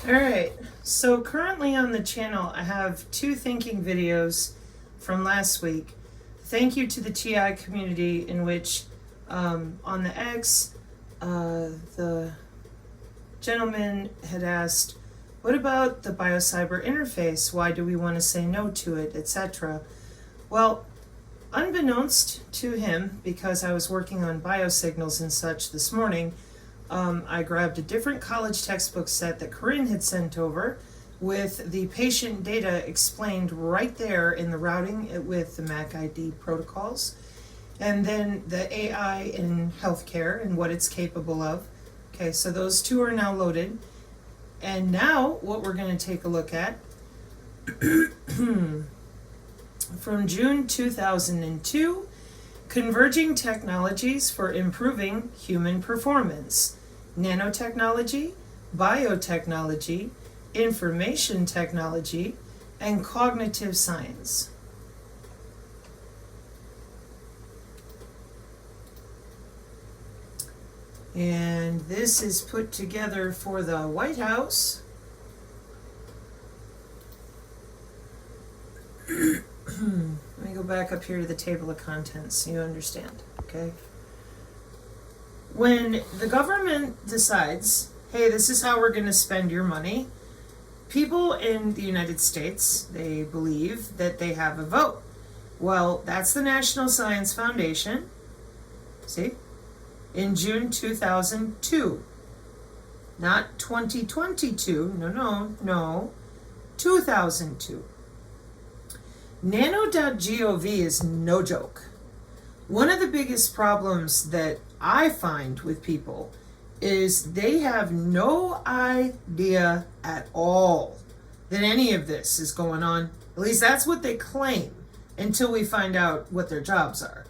Alright, so currently on the channel I have 2 thinking videos from last week. Thank you to the TI community, in which on the X, the gentleman had asked, what about the biocyber interface? Why do we want to say no to it, etc.? Well, unbeknownst to him, because I was working on biosignals and such this morning, I grabbed a different college textbook set that Corinne had sent over with the patient data explained right there in the routing with the MAC ID protocols, and then the AI in healthcare and what it's capable of. Okay, so those 2 are now loaded. And now what we're going to take a look at from June 2002, Converging Technologies for Improving Human Performance. Nanotechnology, biotechnology, information technology, and cognitive science. And this is put together for the White House. Let me go back up here to the table of contents so you understand, okay? When the government decides, hey, this is how we're going to spend your money, people in the United States, they believe that they have a vote. Well, that's the National Science Foundation, see, in June 2002. Not 2022, no, 2002. Nano.gov is no joke. One of the biggest problems that I find with people is they have no idea at all that any of this is going on. At least that's what they claim, until we find out what their jobs are.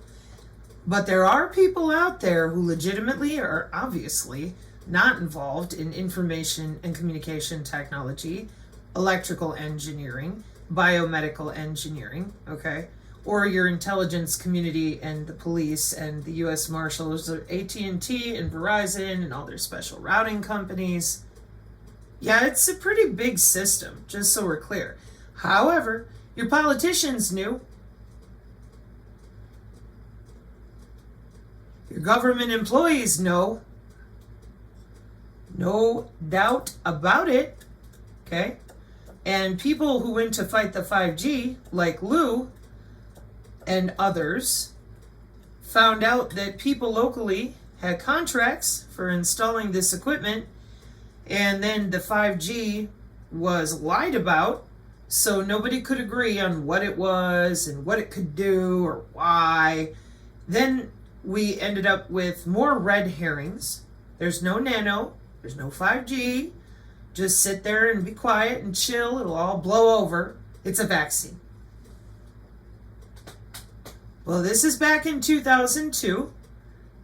But there are people out there who legitimately are obviously not involved in information and communication technology, electrical engineering, biomedical engineering, okay? Or your intelligence community and the police and the U.S. Marshals, or AT&T and Verizon and all their special routing companies. Yeah, it's a pretty big system, just so we're clear. However, your politicians knew. Your government employees know. No doubt about it, okay? And people who went to fight the 5G, like Lou and others, found out that people locally had contracts for installing this equipment, and then the 5G was lied about, so nobody could agree on what it was and what it could do or why. Then we ended up with more red herrings. There's no nano, there's no 5G. Just sit there and be quiet and chill, it'll all blow over. It's a vaccine. Well, this is back in 2002,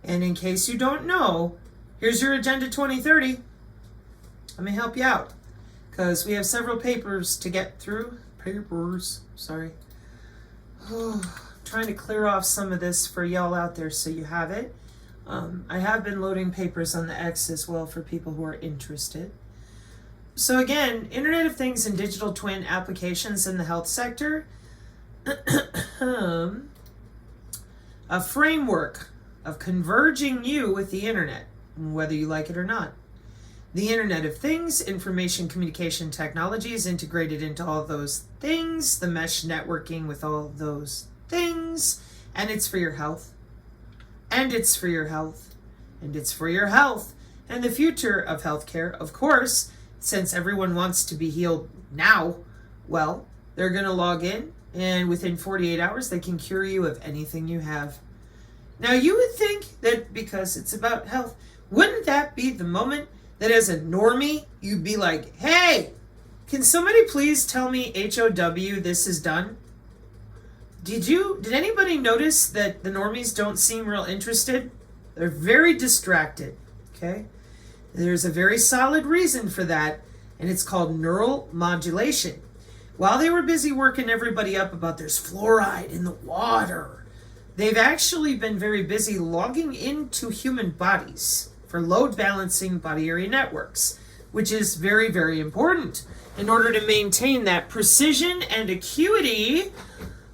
and in case you don't know, here's your Agenda 2030. Let me help you out, because we have several papers to get through. Trying to clear off some of this for y'all out there so you have it. I have been loading papers on the X as well for people who are interested. So again, Internet of Things and digital twin applications in the health sector. A framework of converging you with the internet, whether you like it or not. The Internet of Things, information communication technologies integrated into all those things, the mesh networking with all those things, and it's for your health. And it's for your health. And it's for your health. And the future of healthcare, of course, since everyone wants to be healed now, well, they're going to log in, and within 48 hours, they can cure you of anything you have. Now, you would think that because it's about health, wouldn't that be the moment that as a normie, you'd be like, hey, can somebody please tell me HOW this is done? Did anybody notice that the normies don't seem real interested? They're very distracted, okay? There's a very solid reason for that, and it's called neural modulation. While they were busy working everybody up about there's fluoride in the water, they've actually been very busy logging into human bodies for load balancing body area networks. which is very, very important in order to maintain that precision and acuity,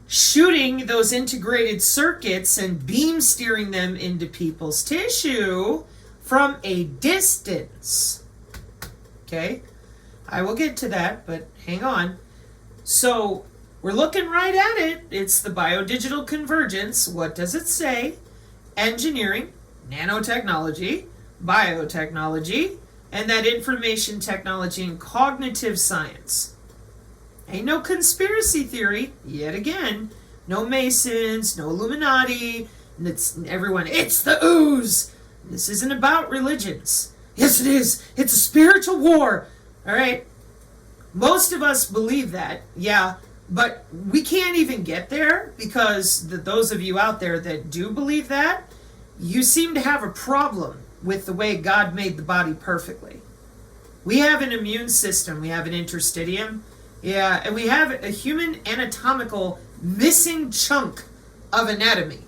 shooting those integrated circuits and beam steering them into people's tissue from a distance. Okay, I will get to that, but hang on. So we're looking right at it. It's the biodigital convergence. What does it say? Engineering, nanotechnology, biotechnology, and that information technology and cognitive science. Ain't no conspiracy theory, yet again. No Masons, no Illuminati, and it's the ooze. This isn't about religions. Yes, it is. It's a spiritual war. All right. Most of us believe that, yeah, but we can't even get there because those of you out there that do believe that, you seem to have a problem with the way God made the body perfectly. We have an immune system, we have an interstitium, yeah, and we have a human anatomical missing chunk of anatomy.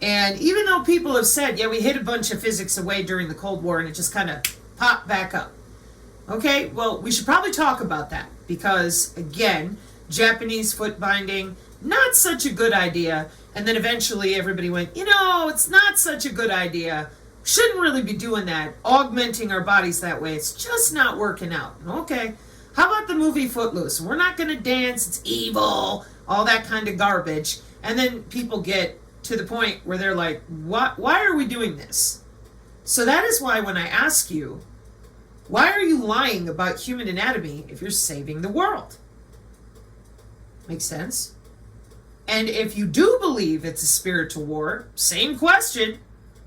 And even though people have said, yeah, we hid a bunch of physics away during the Cold War and it just kind of popped back up. Okay, well, we should probably talk about that because, again, Japanese foot binding, not such a good idea. And then eventually everybody went, it's not such a good idea. Shouldn't really be doing that, augmenting our bodies that way. It's just not working out. Okay, how about the movie Footloose? We're not going to dance, it's evil, all that kind of garbage. And then people get to the point where they're like, why are we doing this? So that is why when I ask you, why are you lying about human anatomy if you're saving the world? Makes sense? And if you do believe it's a spiritual war, same question.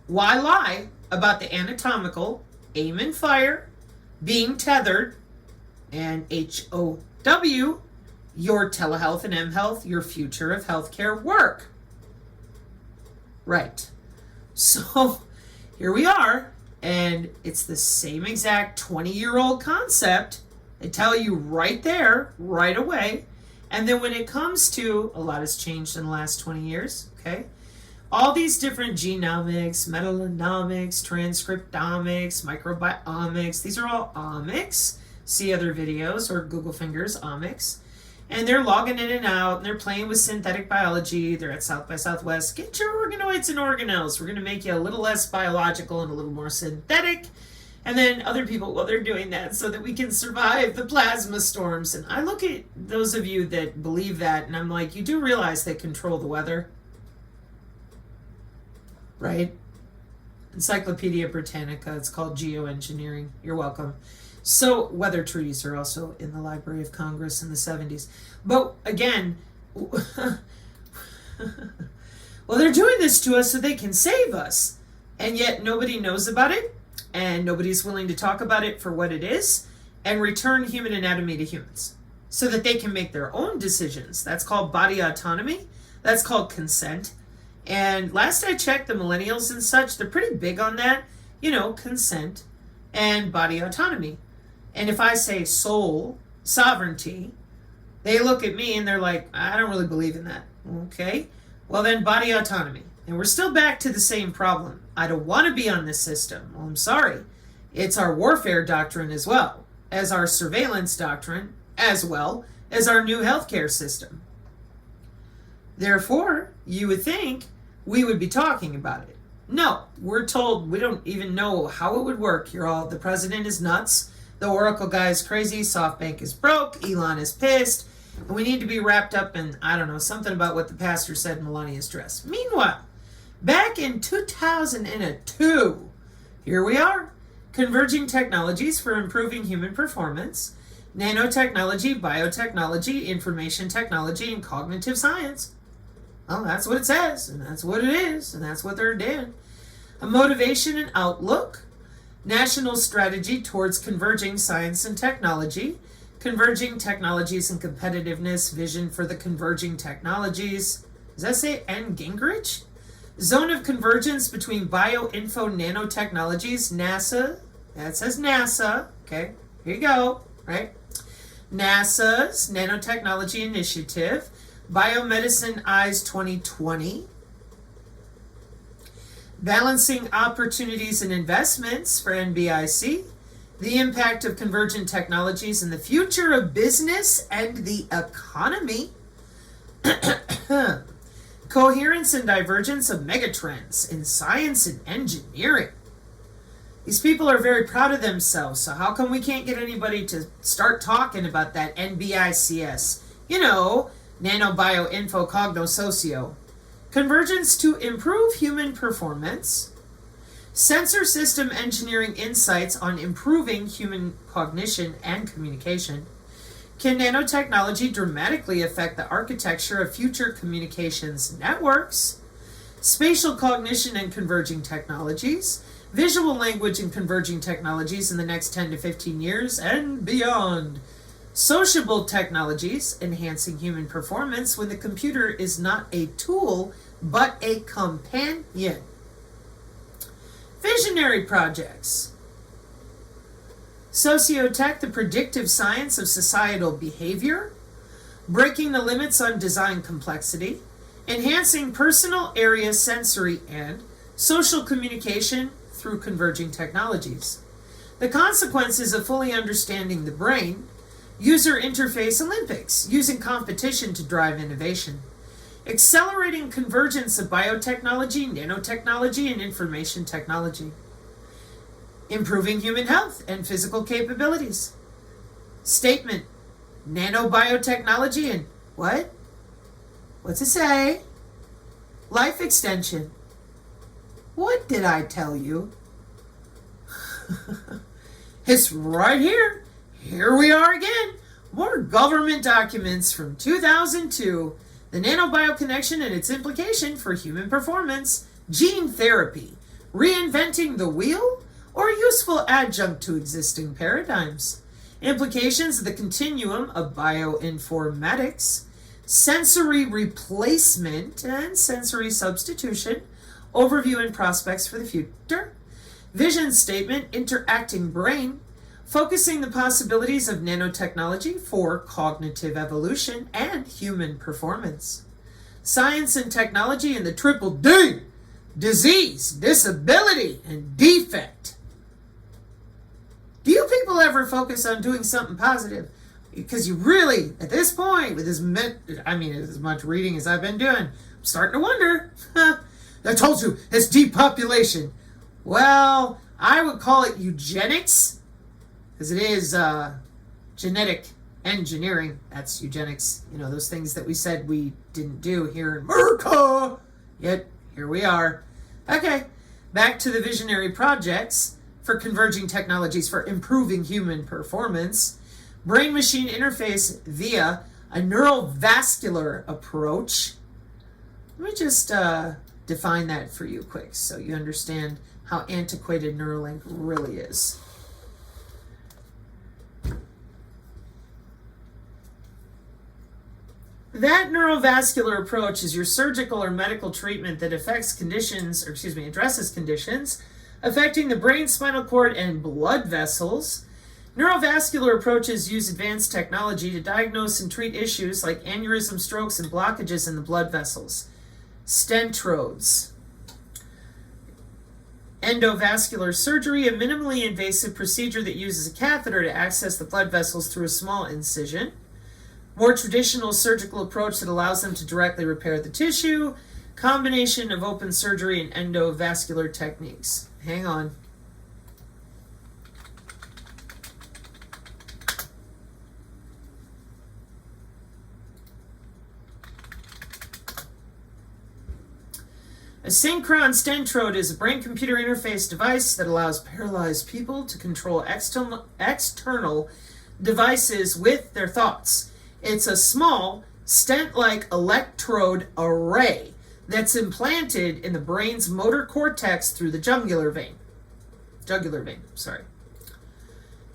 Why lie about the anatomical aim and fire, being tethered, and HOW, your telehealth and mHealth, your future of healthcare work? Right. So here we are, and it's the same exact 20-year-old concept. They tell you right there, right away. And then when it comes to, a lot has changed in the last 20 years, okay? All these different genomics, metagenomics, transcriptomics, microbiomics, these are all omics. See other videos or Google Fingers, omics. And they're logging in and out, and they're playing with synthetic biology. They're at South by Southwest. Get your organoids and organelles. We're going to make you a little less biological and a little more synthetic. And then other people, well, they're doing that so that we can survive the plasma storms. And I look at those of you that believe that, and I'm like, you do realize they control the weather? Right? Encyclopedia Britannica, it's called geoengineering. You're welcome. So weather treaties are also in the Library of Congress in the 70s. But again, well, they're doing this to us so they can save us. And yet nobody knows about it. And nobody's willing to talk about it for what it is and return human anatomy to humans so that they can make their own decisions. That's called body autonomy. That's called consent. And last I checked, the millennials and such, they're pretty big on that, consent and body autonomy. And if I say soul sovereignty, they look at me and they're like, I don't really believe in that. Okay, well then body autonomy. And we're still back to the same problem. I don't want to be on this system. Well, I'm sorry. It's our warfare doctrine as well as our surveillance doctrine, as well as our new healthcare system. Therefore, you would think we would be talking about it. No, we're told we don't even know how it would work. The president is nuts. The Oracle guy is crazy. SoftBank is broke. Elon is pissed. And we need to be wrapped up in, something about what the pastor said in Melania's dress. Meanwhile, back in 2002, here we are, converging technologies for improving human performance, nanotechnology, biotechnology, information technology, and cognitive science. Well, that's what it says, and that's what it is, and that's what they're doing. A motivation and outlook, national strategy towards converging science and technology, converging technologies and competitiveness, vision for the converging technologies. Does that say N. Gingrich? Zone of convergence between bioinfo nanotechnologies, NASA. That says NASA. Okay, here you go, right? NASA's Nanotechnology Initiative, Biomedicine Eyes 2020, Balancing Opportunities and Investments for NBIC, The impact of convergent technologies in the future of business and the economy. Coherence and divergence of megatrends in science and engineering. These people are very proud of themselves, so how come we can't get anybody to start talking about that NBICS? You know, nanobioinfocognosocio. Convergence to improve human performance. Sensor system engineering insights on improving human cognition and communication. Can nanotechnology dramatically affect the architecture of future communications networks? Spatial cognition and converging technologies. Visual language and converging technologies in the next 10 to 15 years and beyond. Sociable technologies enhancing human performance when the computer is not a tool but a companion. Visionary projects. Sociotech, the predictive science of societal behavior. Breaking the limits on design complexity. Enhancing personal area sensory and social communication through converging technologies. The consequences of fully understanding the brain. User interface Olympics, using competition to drive innovation. Accelerating convergence of biotechnology, nanotechnology, and information technology. Improving human health and physical capabilities. Statement, nanobiotechnology and what? What's it say? Life extension. What did I tell you? It's right here. Here we are again. More government documents from 2002. The nanobio connection and its implication for human performance. Gene therapy. Reinventing the wheel or useful adjunct to existing paradigms. Implications of the continuum of bioinformatics. Sensory replacement and sensory substitution. Overview and prospects for the future. Vision statement, interacting brain, focusing the possibilities of nanotechnology for cognitive evolution and human performance. Science and technology in the triple D, disease, disability, and defect. Do you people ever focus on doing something positive? Because you really, at this point, with as much reading as I've been doing, I'm starting to wonder. I told you, it's depopulation. Well, I would call it eugenics, because it is genetic engineering. That's eugenics. You know, those things that we said we didn't do here in America. Yet, here we are. Okay, back to the visionary projects for converging technologies for improving human performance. Brain-machine interface via a neurovascular approach. Let me just define that for you quick so you understand how antiquated Neuralink really is. That neurovascular approach is your surgical or medical treatment that addresses conditions affecting the brain, spinal cord, and blood vessels. Neurovascular approaches use advanced technology to diagnose and treat issues like aneurysm, strokes, and blockages in the blood vessels. Stentrodes. Endovascular surgery, a minimally invasive procedure that uses a catheter to access the blood vessels through a small incision. More traditional surgical approach that allows them to directly repair the tissue. Combination of open surgery and endovascular techniques. Hang on. A synchron stentrode is a brain-computer interface device that allows paralyzed people to control external devices with their thoughts. It's a small, stent-like electrode array that's implanted in the brain's motor cortex through the jugular vein.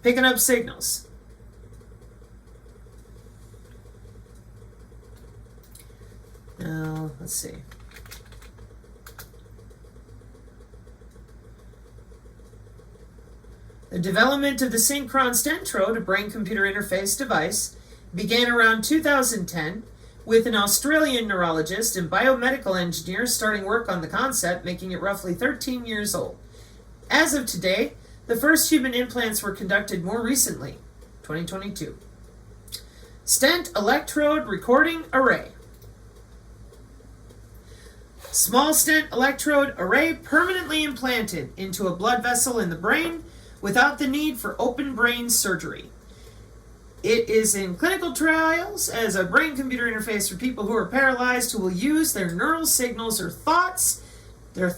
Picking up signals. Now, let's see. The development of the synchron stentrode, a brain-computer interface device, began around 2010 with an Australian neurologist and biomedical engineer starting work on the concept, making it roughly 13 years old. As of today, The first human implants were conducted more recently, 2022. Stent electrode recording array. Small stent electrode array permanently implanted into a blood vessel in the brain without the need for open brain surgery. It is in clinical trials as a brain-computer interface for people who are paralyzed who will use their neural signals or thoughts, their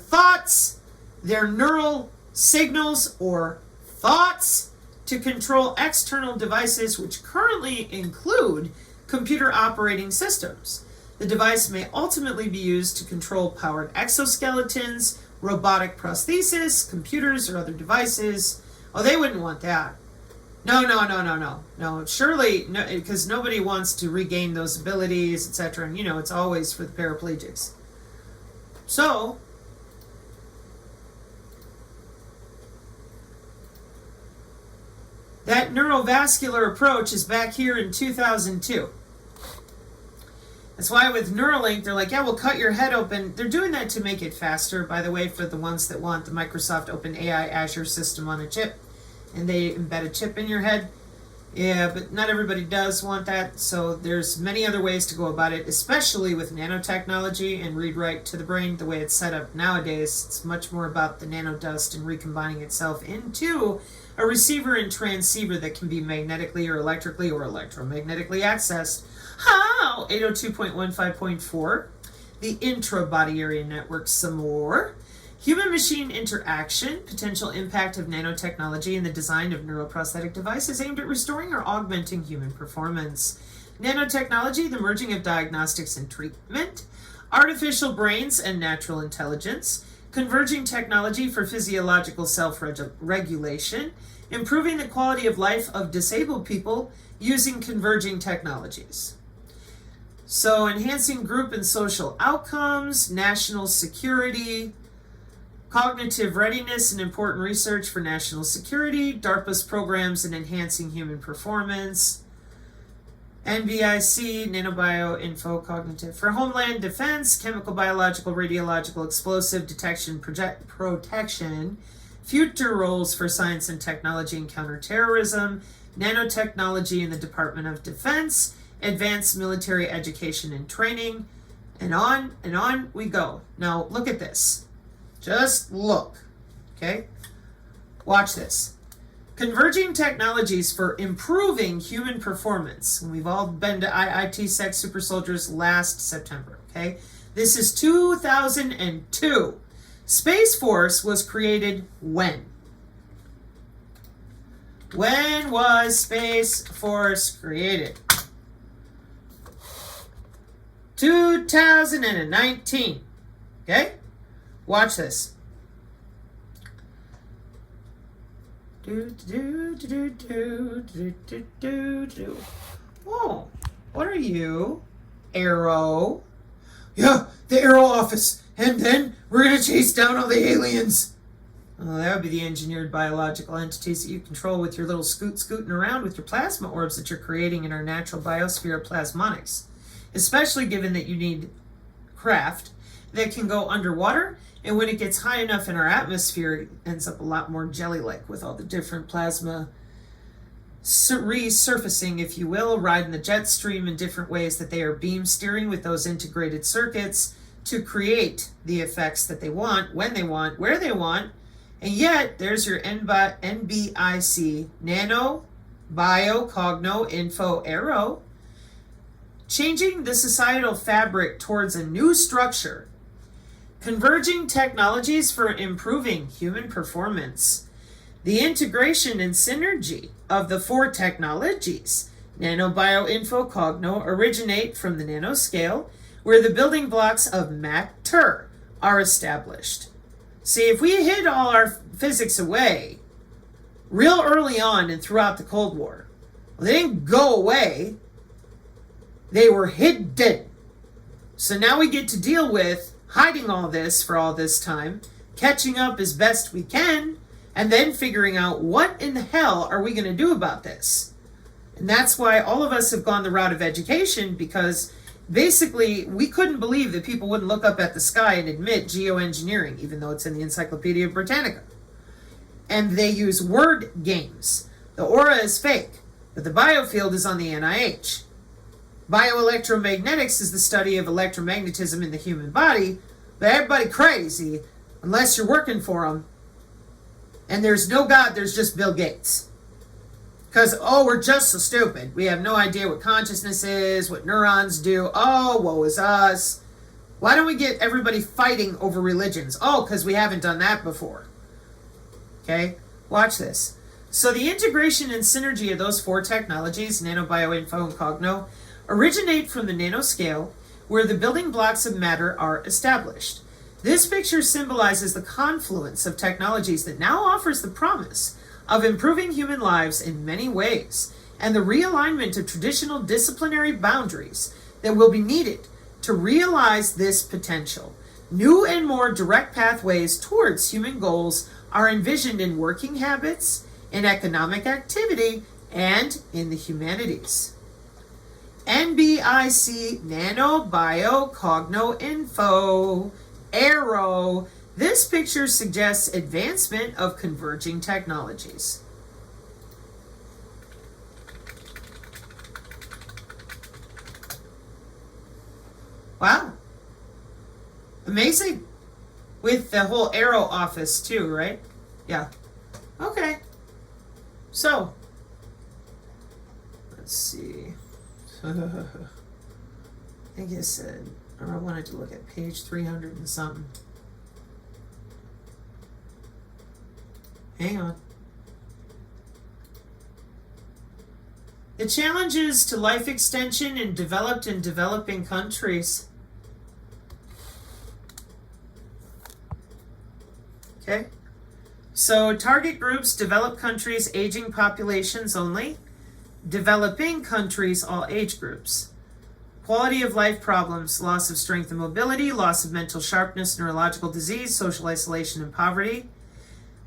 neural signals or thoughts to control external devices which currently include computer operating systems. The device may ultimately be used to control powered exoskeletons, robotic prosthesis, computers, or other devices. Oh, they wouldn't want that. No, surely, no, because nobody wants to regain those abilities, etc. And, it's always for the paraplegics. So, that neurovascular approach is back here in 2002. That's why with Neuralink, they're like, yeah, we'll cut your head open. They're doing that to make it faster, by the way, for the ones that want the Microsoft OpenAI Azure system on a chip. And they embed a chip in your head. Yeah, but not everybody does want that, so there's many other ways to go about it, especially with nanotechnology and read-write to the brain. The way it's set up nowadays, it's much more about the nanodust and recombining itself into a receiver and transceiver that can be magnetically or electrically or electromagnetically accessed. How? 802.15.4, the intra-body area network some more. Human-machine interaction, potential impact of nanotechnology in the design of neuroprosthetic devices aimed at restoring or augmenting human performance. Nanotechnology, the merging of diagnostics and treatment. Artificial brains and natural intelligence. Converging technology for physiological self-regulation. Improving the quality of life of disabled people using converging technologies. So, enhancing group and social outcomes, national security, cognitive readiness and important research for national security, DARPA's programs in enhancing human performance, NBIC, nanobio info for homeland defense, chemical, biological, radiological, explosive detection, protection, future roles for science and technology and counterterrorism, nanotechnology in the Department of Defense, advanced military education and training, and on we go. Now look at this. Just look, okay? Watch this. Converging technologies for improving human performance. We've all been to iec Super Soldiers last September, okay? This is 2002. Space Force was created when? When was Space Force created? 2019, okay? Watch this. Oh, what are you? Arrow. Yeah, the Arrow office. And then we're going to chase down all the aliens. Oh, that would be the engineered biological entities that you control with your little scooting around with your plasma orbs that you're creating in our natural biosphere of plasmonics. Especially given that you need craft that can go underwater, and when it gets high enough in our atmosphere, it ends up a lot more jelly-like with all the different plasma resurfacing, if you will, riding the jet stream in different ways that they are beam steering with those integrated circuits to create the effects that they want, when they want, where they want. And yet, there's your NBIC, Nano, Bio, Cogno, Info, Arrow, changing the societal fabric towards a new structure. Converging technologies for improving human performance. The integration and synergy of the four technologies, Nano, Bio, Info, Cogno, originate from the nanoscale, where the building blocks of matter are established. See, if we hid all our physics away real early on and throughout the Cold War, well, they didn't go away. They were hidden. So now we get to deal with hiding all this for all this time, catching up as best we can, and then figuring out what in the hell are we going to do about this. And that's why all of us have gone the route of education, because basically we couldn't believe that people wouldn't look up at the sky and admit geoengineering, even though it's in the Encyclopedia Britannica. and they use word games. The aura is fake, but the biofield is on the NIH. Bioelectromagnetics is the study of electromagnetism in the human body, but everybody crazy unless you're working for them. And there's no God, there's just Bill Gates. Because, we're just so stupid. We have no idea what consciousness is, what neurons do. Woe is us. Why don't we get everybody fighting over religions? Because we haven't done that before. Okay, watch this. So the integration and synergy of those four technologies, nano, bio, info, and cogno, originate from the nanoscale, where the building blocks of matter are established. This picture symbolizes the confluence of technologies that now offers the promise of improving human lives in many ways, and the realignment of traditional disciplinary boundaries that will be needed to realize this potential. New and more direct pathways towards human goals are envisioned in working habits, in economic activity, and in the humanities. NBIC, Nano, Bio, Cogno, Info, Arrow. This picture suggests advancement of converging technologies. Wow. Amazing. With the whole Arrow office too, right? Yeah. Okay. So, let's see. I think I said, or I wanted to look at page 300 and something. Hang on. The challenges to life extension in developed and developing countries. Okay. So target groups, developed countries, aging populations only. Developing countries, all age groups. Quality of life problems, loss of strength and mobility, loss of mental sharpness, neurological disease, social isolation and poverty.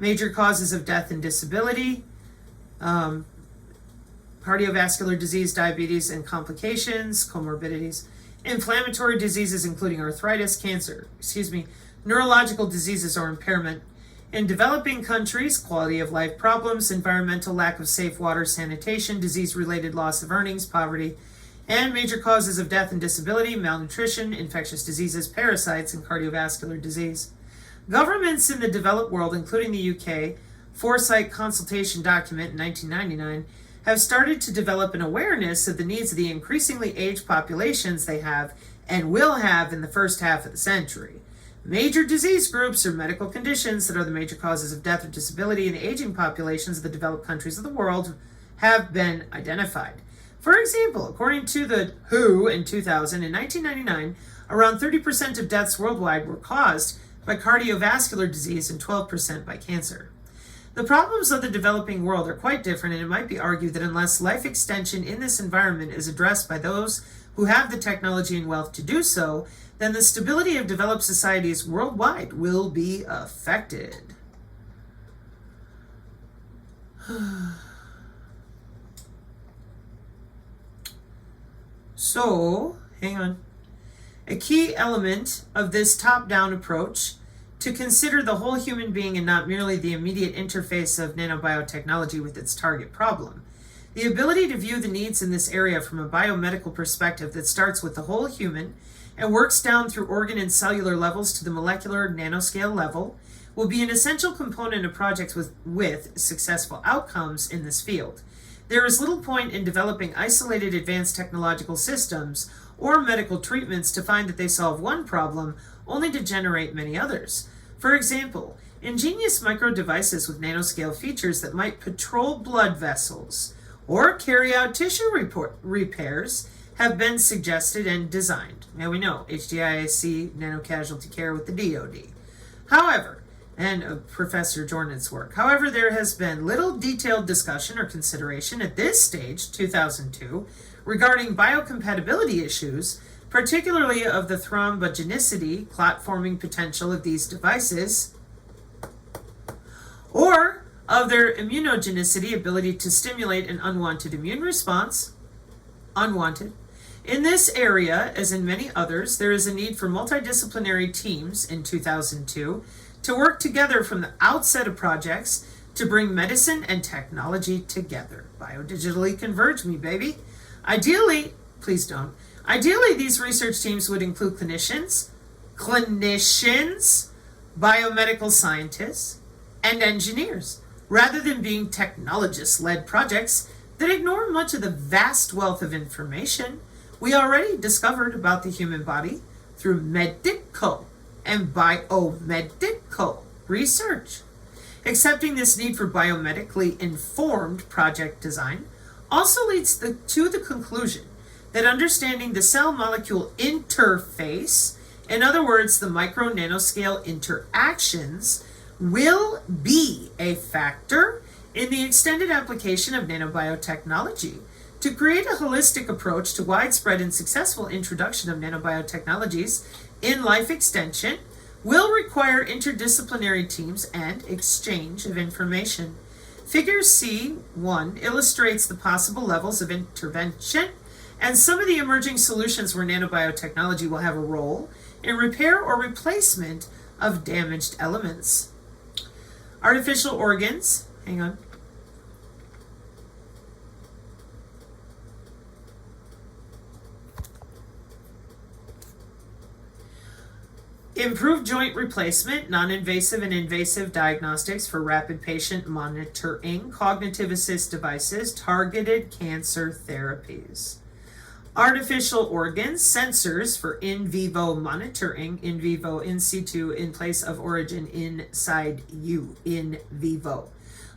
Major causes of death and disability, cardiovascular disease, diabetes and complications, comorbidities, inflammatory diseases including arthritis, cancer, neurological diseases or impairment. In developing countries, quality of life problems, environmental lack of safe water, sanitation, disease-related loss of earnings, poverty, and major causes of death and disability, malnutrition, infectious diseases, parasites, and cardiovascular disease. Governments in the developed world, including the UK, Foresight Consultation Document in 1999, have started to develop an awareness of the needs of the increasingly aged populations they have and will have in the first half of the century. Major disease groups or medical conditions that are the major causes of death or disability in the aging populations of the developed countries of the world have been identified. For example, according to the WHO in 2000, in 1999, around 30% of deaths worldwide were caused by cardiovascular disease and 12% by cancer. The problems of the developing world are quite different, and it might be argued that unless life extension in this environment is addressed by those who have the technology and wealth to do so, then the stability of developed societies worldwide will be affected. So, hang on. A key element of this top-down approach to consider the whole human being and not merely the immediate interface of nanobiotechnology with its target problem. The ability to view the needs in this area from a biomedical perspective that starts with the whole human and works down through organ and cellular levels to the molecular nanoscale level will be an essential component of projects with successful outcomes in this field. There is little point in developing isolated advanced technological systems or medical treatments to find that they solve one problem only to generate many others. For example, ingenious micro devices with nanoscale features that might patrol blood vessels or carry out tissue repairs have been suggested and designed. Now we know HDIC, nanocasualty care with the DoD. However, and Professor Jordan's work. However, there has been little detailed discussion or consideration at this stage, 2002, regarding biocompatibility issues, particularly of the thrombogenicity, clot-forming potential of these devices, or of their immunogenicity, ability to stimulate an unwanted immune response. Unwanted. In this area, as in many others, there is a need for multidisciplinary teams in 2002 to work together from the outset of projects to bring medicine and technology together. Biodigitally converge me, baby. Ideally, please don't. Ideally, these research teams would include clinicians, biomedical scientists, and engineers, rather than being technologist-led projects that ignore much of the vast wealth of information we already discovered about the human body through medical and biomedical research. Accepting this need for biomedically informed project design also leads to the conclusion that understanding the cell-molecule interface, in other words, the micro-nanoscale interactions, will be a factor in the extended application of nanobiotechnology. To create a holistic approach to widespread and successful introduction of nanobiotechnologies in life extension will require interdisciplinary teams and exchange of information. Figure C1 illustrates the possible levels of intervention and some of the emerging solutions where nanobiotechnology will have a role in repair or replacement of damaged elements. Artificial organs, hang on. Improved joint replacement, non-invasive and invasive diagnostics for rapid patient monitoring, cognitive assist devices, targeted cancer therapies. Artificial organs, sensors for in vivo monitoring, in vivo, in situ, in place of origin, inside you, in vivo.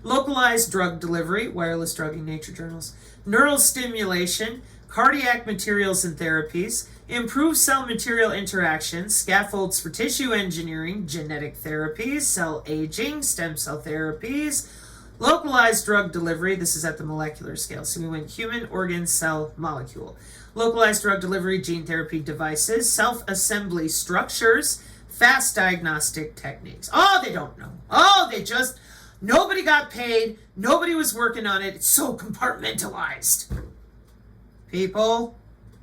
Localized drug delivery, wireless drugging, Nature journals. Neural stimulation, cardiac materials and therapies, improved cell material interactions, scaffolds for tissue engineering, genetic therapies, cell aging, stem cell therapies, localized drug delivery, this is at the molecular scale, so we went human, organ, cell, molecule. Localized drug delivery, gene therapy devices, self-assembly structures, fast diagnostic techniques. Oh, they don't know. Oh, nobody got paid, nobody was working on it, it's so compartmentalized. People,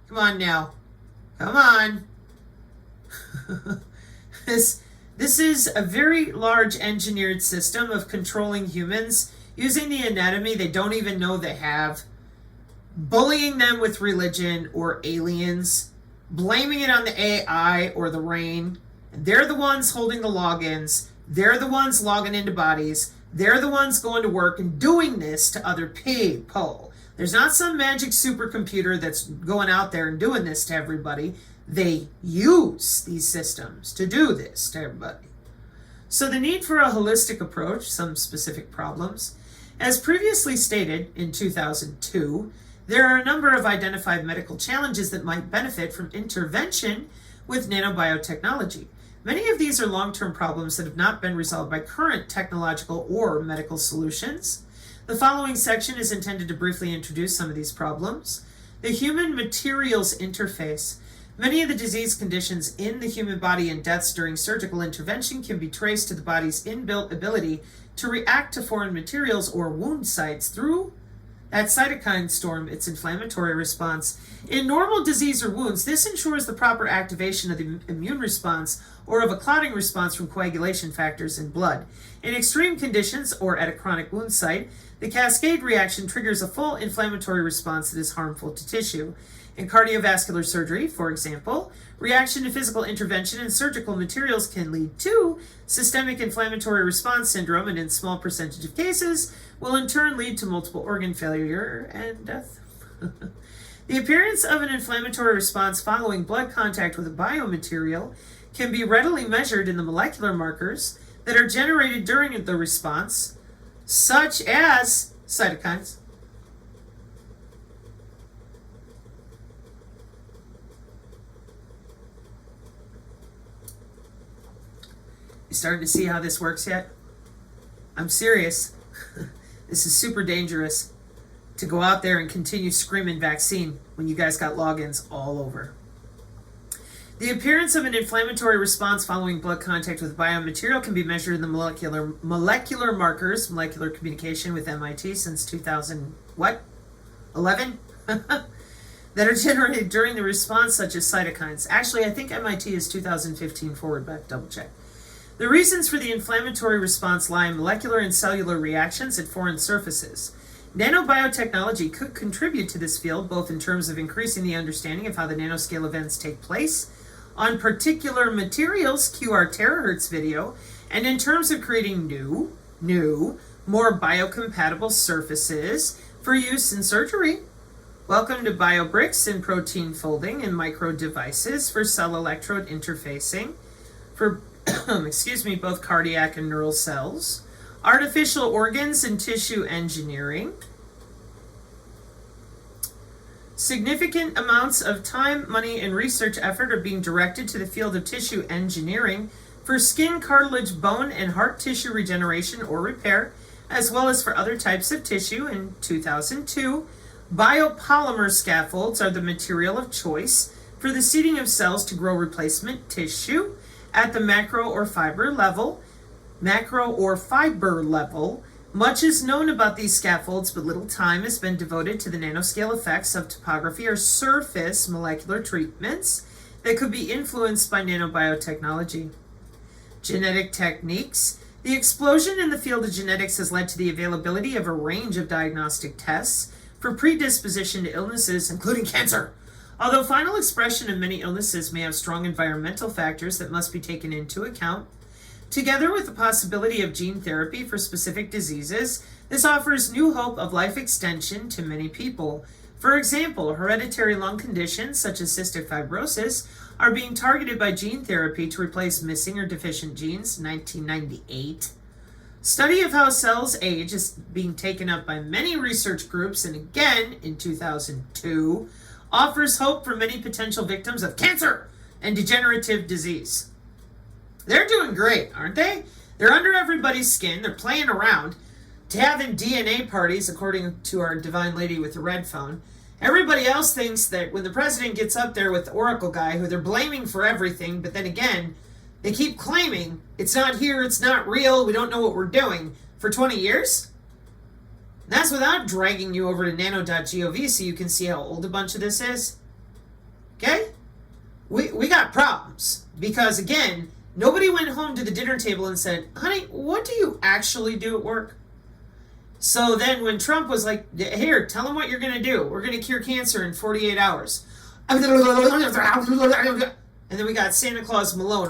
come on now. Come on. This is a very large engineered system of controlling humans using the anatomy they don't even know they have, bullying them with religion or aliens, blaming it on the AI or the rain. They're the ones holding the logins. They're the ones logging into bodies. They're the ones going to work and doing this to other people. There's not some magic supercomputer that's going out there and doing this to everybody. They use these systems to do this to everybody. So the need for a holistic approach, some specific problems. As previously stated in 2002, there are a number of identified medical challenges that might benefit from intervention with nanobiotechnology. Many of these are long-term problems that have not been resolved by current technological or medical solutions. The following section is intended to briefly introduce some of these problems. The human materials interface. Many of the disease conditions in the human body and deaths during surgical intervention can be traced to the body's inbuilt ability to react to foreign materials or wound sites through that cytokine storm, its inflammatory response. In normal disease or wounds, this ensures the proper activation of the immune response or of a clotting response from coagulation factors in blood. In extreme conditions or at a chronic wound site, the cascade reaction triggers a full inflammatory response that is harmful to tissue. In cardiovascular surgery, for example, reaction to physical intervention and surgical materials can lead to systemic inflammatory response syndrome, and in small percentage of cases will in turn lead to multiple organ failure and death. The appearance of an inflammatory response following blood contact with a biomaterial can be readily measured in the molecular markers that are generated during the response, such as cytokines. You starting to see how this works yet? I'm serious. This is super dangerous to go out there and continue screaming vaccine when you guys got logins all over. The appearance of an inflammatory response following blood contact with biomaterial can be measured in the molecular markers, molecular communication with MIT since 2011, that are generated during the response, such as cytokines. Actually, I think MIT is 2015 forward, but double check. The reasons for the inflammatory response lie in molecular and cellular reactions at foreign surfaces. Nanobiotechnology could contribute to this field both in terms of increasing the understanding of how the nanoscale events take place on particular materials, cue our terahertz video, and in terms of creating new, more biocompatible surfaces for use in surgery. Welcome to BioBricks and protein folding and micro devices for cell electrode interfacing for both cardiac and neural cells, artificial organs and tissue engineering. Significant amounts of time, money, and research effort are being directed to the field of tissue engineering for skin, cartilage, bone, and heart tissue regeneration or repair, as well as for other types of tissue. In 2002, biopolymer scaffolds are the material of choice for the seeding of cells to grow replacement tissue at the macro or fiber level. Much is known about these scaffolds, but little time has been devoted to the nanoscale effects of topography or surface molecular treatments that could be influenced by nanobiotechnology. Genetic techniques. The explosion in the field of genetics has led to the availability of a range of diagnostic tests for predisposition to illnesses, including cancer. Although final expression of many illnesses may have strong environmental factors that must be taken into account, together with the possibility of gene therapy for specific diseases, this offers new hope of life extension to many people. For example, hereditary lung conditions such as cystic fibrosis are being targeted by gene therapy to replace missing or deficient genes. 1998. Study of how cells age is being taken up by many research groups, and again in 2002, offers hope for many potential victims of cancer and degenerative disease. They're doing great, aren't they? They're under everybody's skin. They're playing around to having DNA parties, according to our divine lady with the red phone. Everybody else thinks that when the president gets up there with the Oracle guy, who they're blaming for everything, but then again, they keep claiming it's not here, it's not real, we don't know what we're doing, for 20 years? That's without dragging you over to nano.gov so you can see how old a bunch of this is. Okay? We got problems. Because again, nobody went home to the dinner table and said, honey, what do you actually do at work? So then when Trump was like, here, tell them what you're going to do. We're going to cure cancer in 48 hours. And then we got Santa Claus Malone.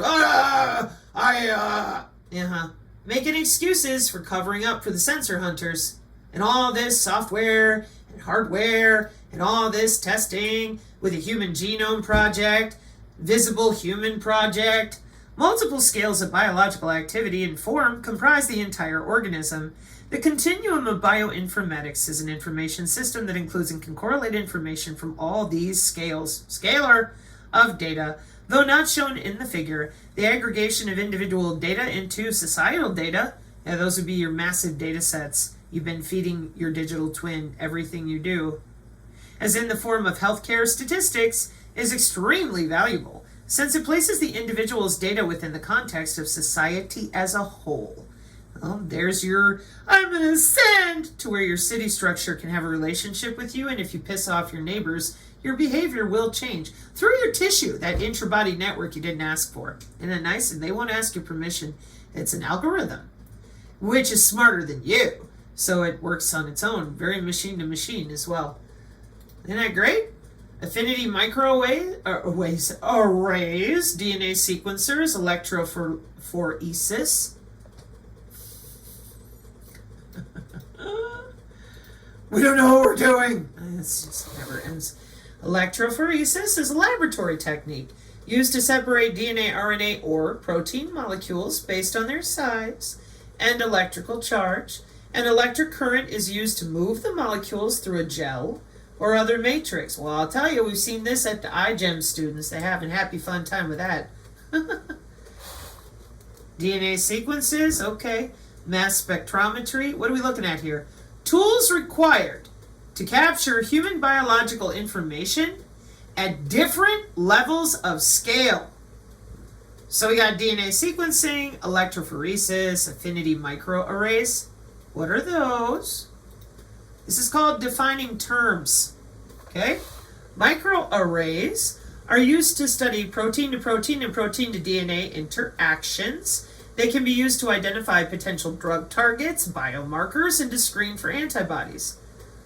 Making excuses for covering up for the censor hunters. And all this software and hardware and all this testing with a human genome project, visible human project. Multiple scales of biological activity and form comprise the entire organism. The continuum of bioinformatics is an information system that includes and can correlate information from all these scalar of data. Though not shown in the figure, the aggregation of individual data into societal data, those would be your massive data sets. You've been feeding your digital twin everything you do, as in the form of healthcare statistics, is extremely valuable, since it places the individual's data within the context of society as a whole. Well, there's your, I'm going to send to where your city structure can have a relationship with you, and if you piss off your neighbors, your behavior will change through your tissue, that intra-body network you didn't ask for. Isn't that nice? And they won't ask you permission. It's an algorithm, which is smarter than you. So it works on its own, very machine to machine as well. Isn't that great? Affinity microarrays, DNA sequencers, electrophoresis. We don't know what we're doing. It just never ends. Electrophoresis is a laboratory technique used to separate DNA, RNA, or protein molecules based on their size and electrical charge. An electric current is used to move the molecules through a gel or other matrix. Well, I'll tell you, we've seen this at the iGEM students. They have a happy, fun time with that. DNA sequences, okay. Mass spectrometry. What are we looking at here? Tools required to capture human biological information at different levels of scale. So we got DNA sequencing, electrophoresis, affinity microarrays. What are those? This is called defining terms. Okay? Microarrays are used to study protein to protein and protein to DNA interactions. They can be used to identify potential drug targets, biomarkers, and to screen for antibodies.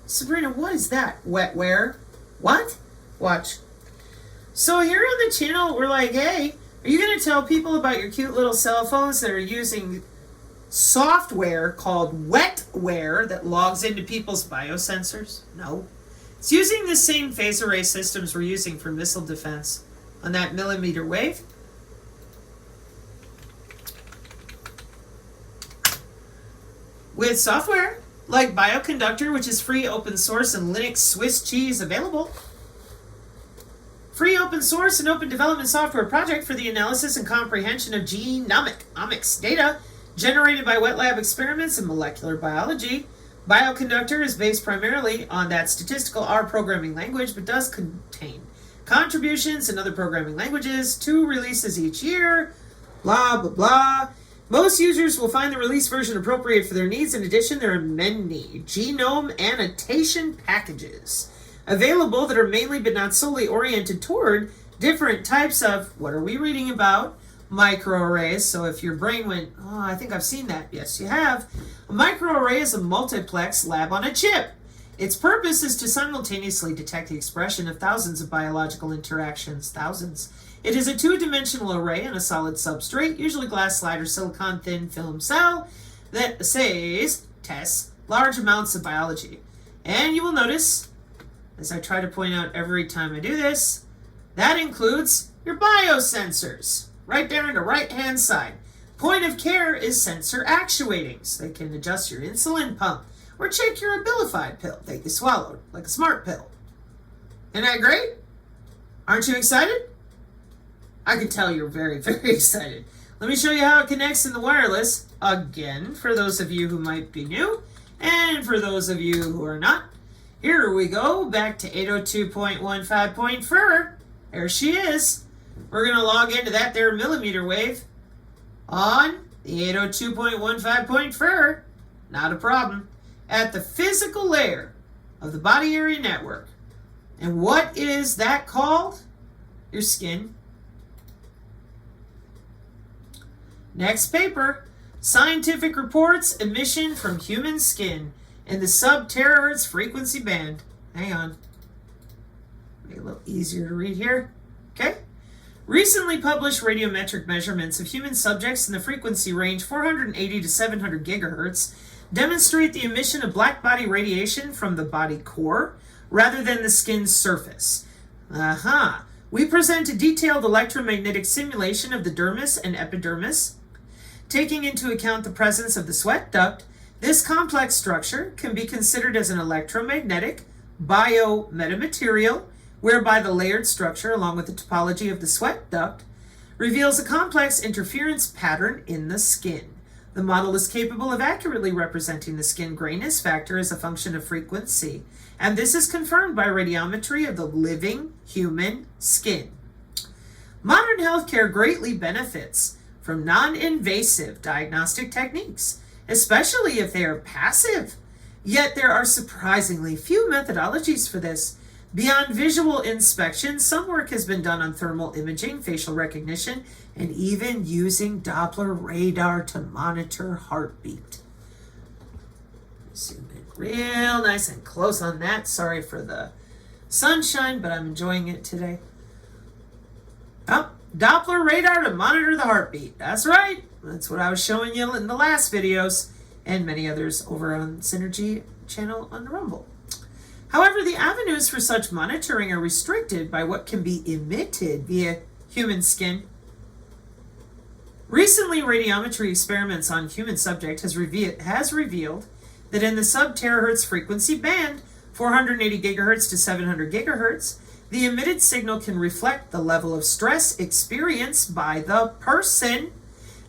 Sabrina, what is that? Wetware? What? Watch. So here on the channel, we're like, hey, are you going to tell people about your cute little cell phones that are using software called wetware that logs into people's biosensors? No. It's using the same phase array systems we're using for missile defense on that millimeter wave. With software like Bioconductor, which is free, open source, and Linux Swiss cheese available. Free open source and open development software project for the analysis and comprehension of genomics data generated by wet lab experiments in molecular biology. Bioconductor is based primarily on that statistical R programming language, but does contain contributions in other programming languages, 2 releases each year, blah, blah, blah. Most users will find the release version appropriate for their needs. In addition, there are many genome annotation packages available that are mainly but not solely oriented toward different types of, what are we reading about? Microarrays. So if your brain went, oh, I think I've seen that. Yes, you have. A microarray is a multiplex lab on a chip. Its purpose is to simultaneously detect the expression of thousands of biological interactions. Thousands. It is a 2-dimensional array on a solid substrate, usually glass slide or silicon thin film cell, that tests large amounts of biology. And you will notice, as I try to point out every time I do this, that includes your biosensors, right there on the right-hand side. Point of care is sensor actuating, so they can adjust your insulin pump or check your Abilify pill that you swallowed, like a smart pill. Isn't that great? Aren't you excited? I can tell you're very, very excited. Let me show you how it connects in the wireless, again, for those of you who might be new, and for those of you who are not. Here we go, back to 802.15.4. There she is. We're going to log into that there millimeter wave on the 802.15.4. Not a problem. At the physical layer of the body area network. And what is that called? Your skin. Next paper, scientific reports emission from human skin in the sub-terahertz frequency band. Hang on. Make it a little easier to read here. Okay. Recently published radiometric measurements of human subjects in the frequency range 480 to 700 gigahertz demonstrate the emission of black body radiation from the body core rather than the skin's surface. We present a detailed electromagnetic simulation of the dermis and epidermis. Taking into account the presence of the sweat duct, this complex structure can be considered as an electromagnetic biometamaterial, whereby the layered structure, along with the topology of the sweat duct, reveals a complex interference pattern in the skin. The model is capable of accurately representing the skin grayness factor as a function of frequency, and this is confirmed by radiometry of the living human skin. Modern healthcare greatly benefits from non-invasive diagnostic techniques, especially if they are passive. Yet there are surprisingly few methodologies for this. Beyond visual inspection, some work has been done on thermal imaging, facial recognition, and even using Doppler radar to monitor heartbeat. Zoom in real nice and close on that. Sorry for the sunshine, but I'm enjoying it today. Oh, Doppler radar to monitor the heartbeat. That's right. That's what I was showing you in the last videos and many others over on Synergy channel on Rumble. However, the avenues for such monitoring are restricted by what can be emitted via human skin. Recently, radiometry experiments on human subject has revealed that in the sub-terahertz frequency band, 480 gigahertz to 700 gigahertz, the emitted signal can reflect the level of stress experienced by the person.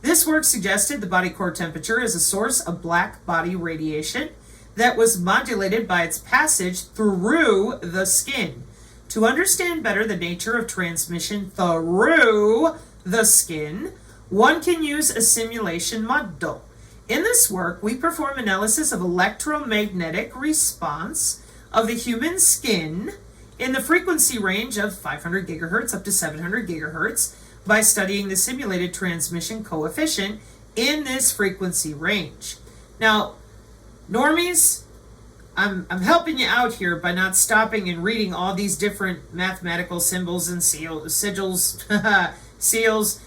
This work suggested the body core temperature is a source of black body radiation that was modulated by its passage through the skin. To understand better the nature of transmission through the skin, one can use a simulation model. In this work, we perform analysis of electromagnetic response of the human skin in the frequency range of 500 gigahertz up to 700 gigahertz by studying the simulated transmission coefficient in this frequency range. Now, normies, I'm helping you out here by not stopping and reading all these different mathematical symbols and sigils, seals,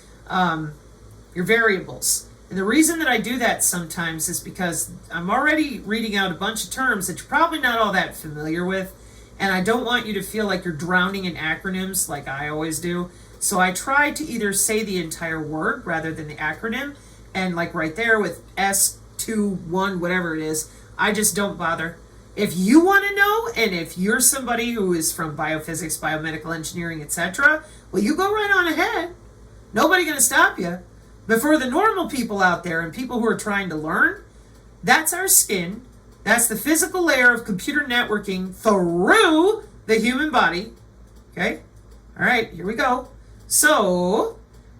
your variables. And the reason that I do that sometimes is because I'm already reading out a bunch of terms that you're probably not all that familiar with, and I don't want you to feel like you're drowning in acronyms like I always do. So I try to either say the entire word rather than the acronym, and like right there with S21, whatever it is, I just don't bother. If you want to know, and if you're somebody who is from biophysics, biomedical engineering, etc., well, you go right on ahead. Nobody going to stop you. But for the normal people out there and people who are trying to learn, that's our skin. That's the physical layer of computer networking through the human body. Okay? All right, here we go. So,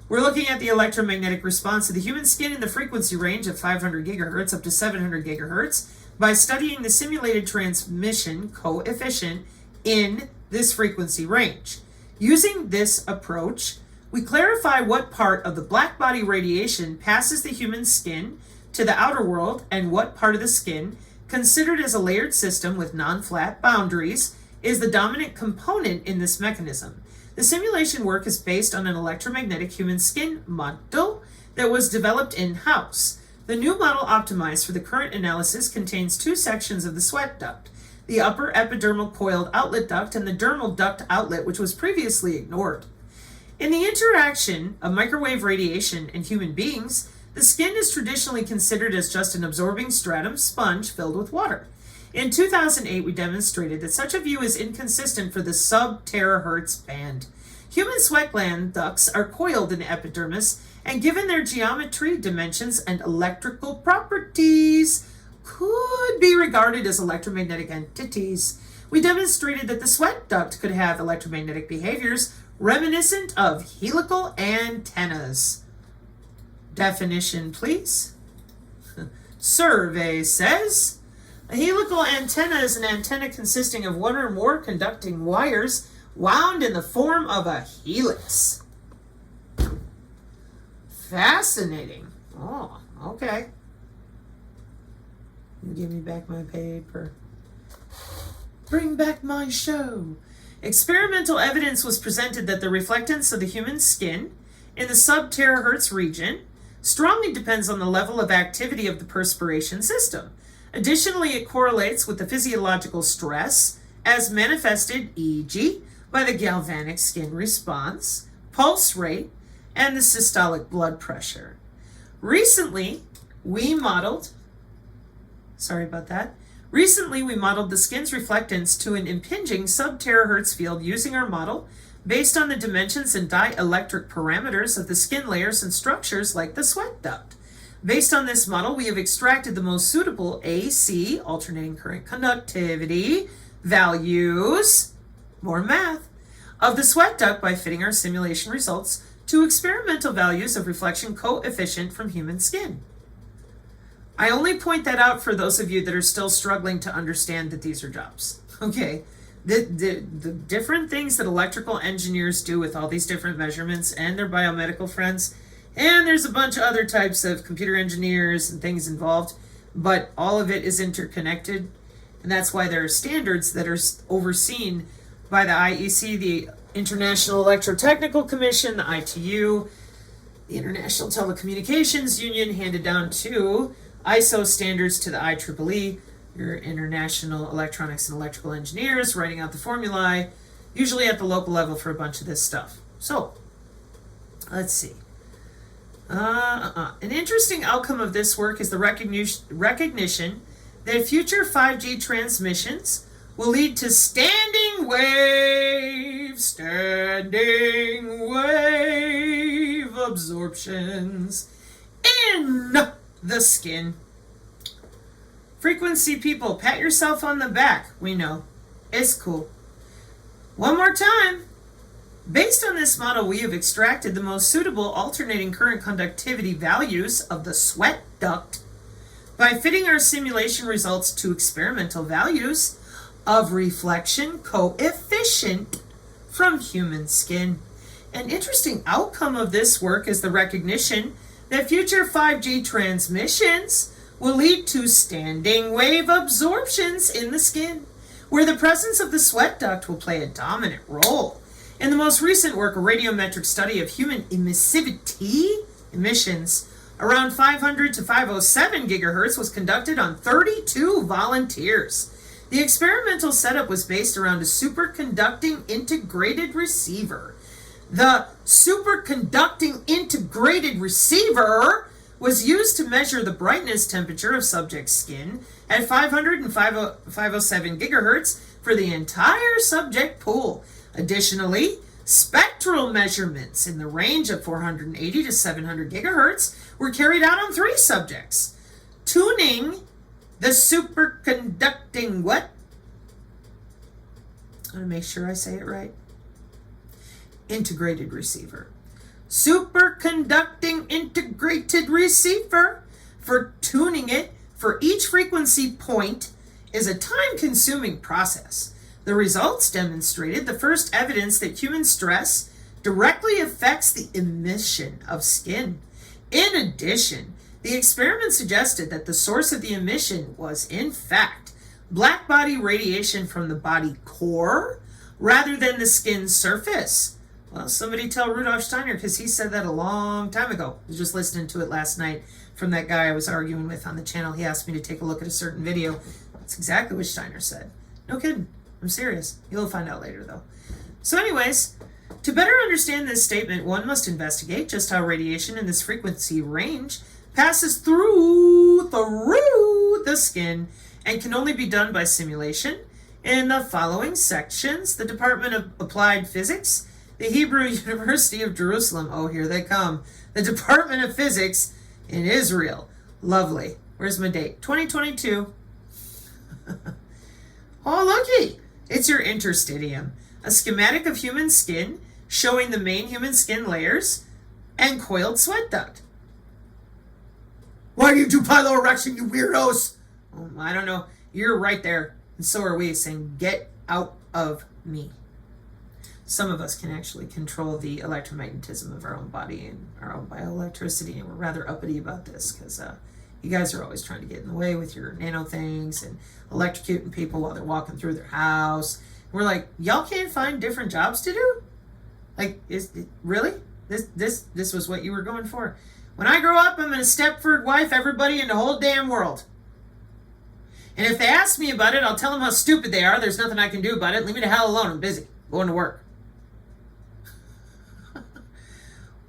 we're looking at the electromagnetic response of the human skin in the frequency range of 500 gigahertz up to 700 gigahertz by studying the simulated transmission coefficient in this frequency range. Using this approach, we clarify what part of the black body radiation passes the human skin to the outer world and what part of the skin, considered as a layered system with non-flat boundaries, is the dominant component in this mechanism. The simulation work is based on an electromagnetic human skin model that was developed in-house. The new model optimized for the current analysis contains two sections of the sweat duct, the upper epidermal coiled outlet duct and the dermal duct outlet, which was previously ignored. In the interaction of microwave radiation and human beings, the skin is traditionally considered as just an absorbing stratum sponge filled with water. In 2008, we demonstrated that such a view is inconsistent for the sub-terahertz band. Human sweat gland ducts are coiled in the epidermis, and given their geometry, dimensions, and electrical properties, could be regarded as electromagnetic entities. We demonstrated that the sweat duct could have electromagnetic behaviors reminiscent of helical antennas. Definition, please. Survey says, a helical antenna is an antenna consisting of one or more conducting wires wound in the form of a helix. Fascinating. Oh, okay. Give me back my paper. Bring back my show. Experimental evidence was presented that the reflectance of the human skin in the sub-terahertz region strongly depends on the level of activity of the perspiration system. Additionally, it correlates with the physiological stress as manifested, e.g., by the galvanic skin response, pulse rate, and the systolic blood pressure. Recently, we modeled the skin's reflectance to an impinging sub-terahertz field using our model based on the dimensions and dielectric parameters of the skin layers and structures like the sweat duct. Based on this model, we have extracted the most suitable AC, alternating current conductivity, values, more math, of the sweat duct by fitting our simulation results to experimental values of reflection coefficient from human skin. I only point that out for those of you that are still struggling to understand that these are jobs. Okay, the different things that electrical engineers do with all these different measurements and their biomedical friends, and there's a bunch of other types of computer engineers and things involved, but all of it is interconnected, and that's why there are standards that are overseen by the IEC, the International Electrotechnical Commission, the ITU, the International Telecommunications Union, handed down to ISO standards to the IEEE, your International Electronics and Electrical Engineers, writing out the formulae, usually at the local level for a bunch of this stuff. So, let's see. An interesting outcome of this work is the recognition that future 5G transmissions will lead to standing wave absorptions in the skin. Frequency people, pat yourself on the back. We know. It's cool. One more time. Based on this model, we have extracted the most suitable alternating current conductivity values of the sweat duct by fitting our simulation results to experimental values of reflection coefficient from human skin. An interesting outcome of this work is the recognition that future 5G transmissions will lead to standing wave absorptions in the skin, where the presence of the sweat duct will play a dominant role. In the most recent work, a radiometric study of human emissivity emissions around 500 to 507 gigahertz was conducted on 32 volunteers. The experimental setup was based around a superconducting integrated receiver. The superconducting integrated receiver was used to measure the brightness temperature of subject's skin at 500 and 507 gigahertz for the entire subject pool. Additionally, spectral measurements in the range of 480 to 700 gigahertz were carried out on 3 subjects. Tuning the superconducting what? I want to make sure I say it right. Integrated receiver. Superconducting integrated receiver. For tuning it for each frequency point is a time-consuming process. The results demonstrated the first evidence that human stress directly affects the emission of skin. In addition, the experiment suggested that the source of the emission was, in fact, black body radiation from the body core rather than the skin surface. Well, somebody tell Rudolf Steiner, because he said that a long time ago. I was just listening to it last night from that guy I was arguing with on the channel. He asked me to take a look at a certain video. That's exactly what Steiner said. No kidding. I'm serious. You'll find out later, though. So anyways, to better understand this statement, one must investigate just how radiation in this frequency range passes through the skin and can only be done by simulation. In the following sections, the Department of Applied Physics, the Hebrew University of Jerusalem, oh, here they come, the Department of Physics in Israel. Lovely. Where's my date? 2022. Oh, looky. It's your interstitium, a schematic of human skin showing the main human skin layers and coiled sweat duct. Why do you do piloerection, you weirdos? Oh, I don't know. You're right there. And so are we, saying, get out of me. Some of us can actually control the electromagnetism of our own body and our own bioelectricity, and we're rather uppity about this because you guys are always trying to get in the way with your nano things and electrocuting people while they're walking through their house. And we're like, y'all can't find different jobs to do? Like, really? This was what you were going for? When I grow up, I'm going to Stepford wife everybody in the whole damn world. And if they ask me about it, I'll tell them how stupid they are. There's nothing I can do about it. Leave me the hell alone. I'm busy. Going to work.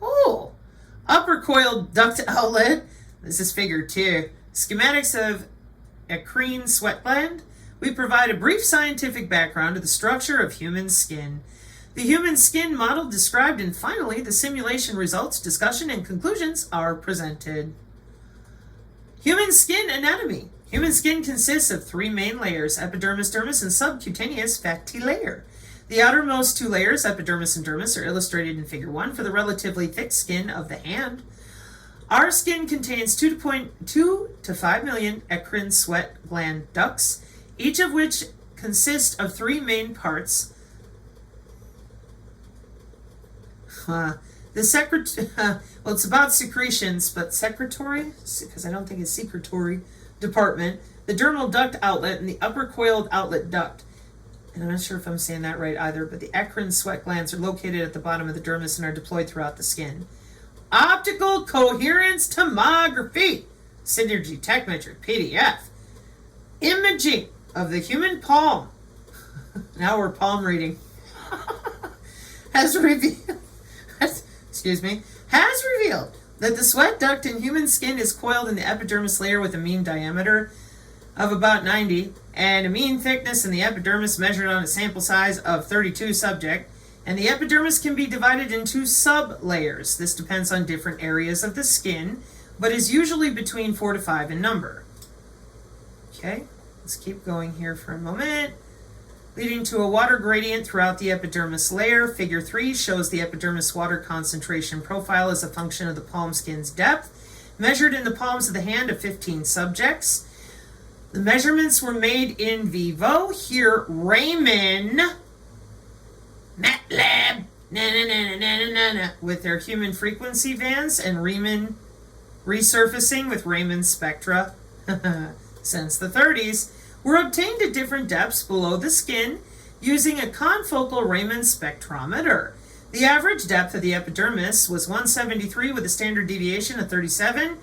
Oh, upper coiled duct outlet. This is figure 2. Schematics of eccrine sweat gland. We provide a brief scientific background to the structure of human skin. The human skin model described, and finally, the simulation results, discussion, and conclusions are presented. Human skin anatomy. Human skin consists of 3 main layers, epidermis, dermis, and subcutaneous fatty layer. The outermost 2 layers, epidermis and dermis, are illustrated in figure 1 for the relatively thick skin of the hand. Our skin contains 2 to 5 million eccrine sweat gland ducts, each of which consist of 3 main parts. Well, it's about secretions, but secretory, because I don't think it's secretory department, the dermal duct outlet, and the upper coiled outlet duct. And I'm not sure if I'm saying that right either, but the eccrine sweat glands are located at the bottom of the dermis and are deployed throughout the skin. Optical coherence tomography, Synergy Techmetric PDF, imaging of the human palm. Now we're palm reading. has revealed that the sweat duct in human skin is coiled in the epidermis layer with a mean diameter of about 90 and a mean thickness in the epidermis measured on a sample size of 32 subject, and the epidermis can be divided into sub-layers. This depends on different areas of the skin, but is usually between 4 to 5 in number. Okay, let's keep going here for a moment. Leading to a water gradient throughout the epidermis layer. Figure 3 shows the epidermis water concentration profile as a function of the palm skin's depth, measured in the palms of the hand of 15 subjects. The measurements were made in vivo. Here, Raymond MATLAB with their human frequency bands, and Riemann resurfacing with Raman spectra since the 30s, were obtained at different depths below the skin using a confocal Raman spectrometer. The average depth of the epidermis was 173 with a standard deviation of 37.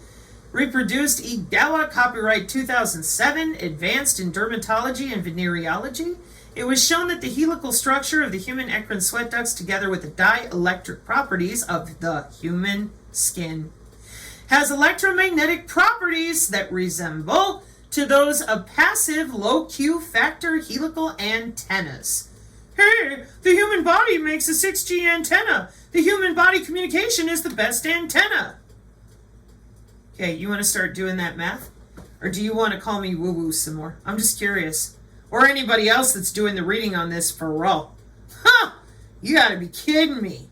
Reproduced Egawa, copyright 2007, advanced in dermatology and venereology. It was shown that the helical structure of the human eccrine sweat ducts together with the dielectric properties of the human skin has electromagnetic properties that resemble to those of passive low Q factor helical antennas. Hey, the human body makes a 6G antenna. The human body communication is the best antenna. Okay, you want to start doing that math? Or do you want to call me woo-woo some more? I'm just curious. Or anybody else that's doing the reading on this for real. Huh! You gotta be kidding me.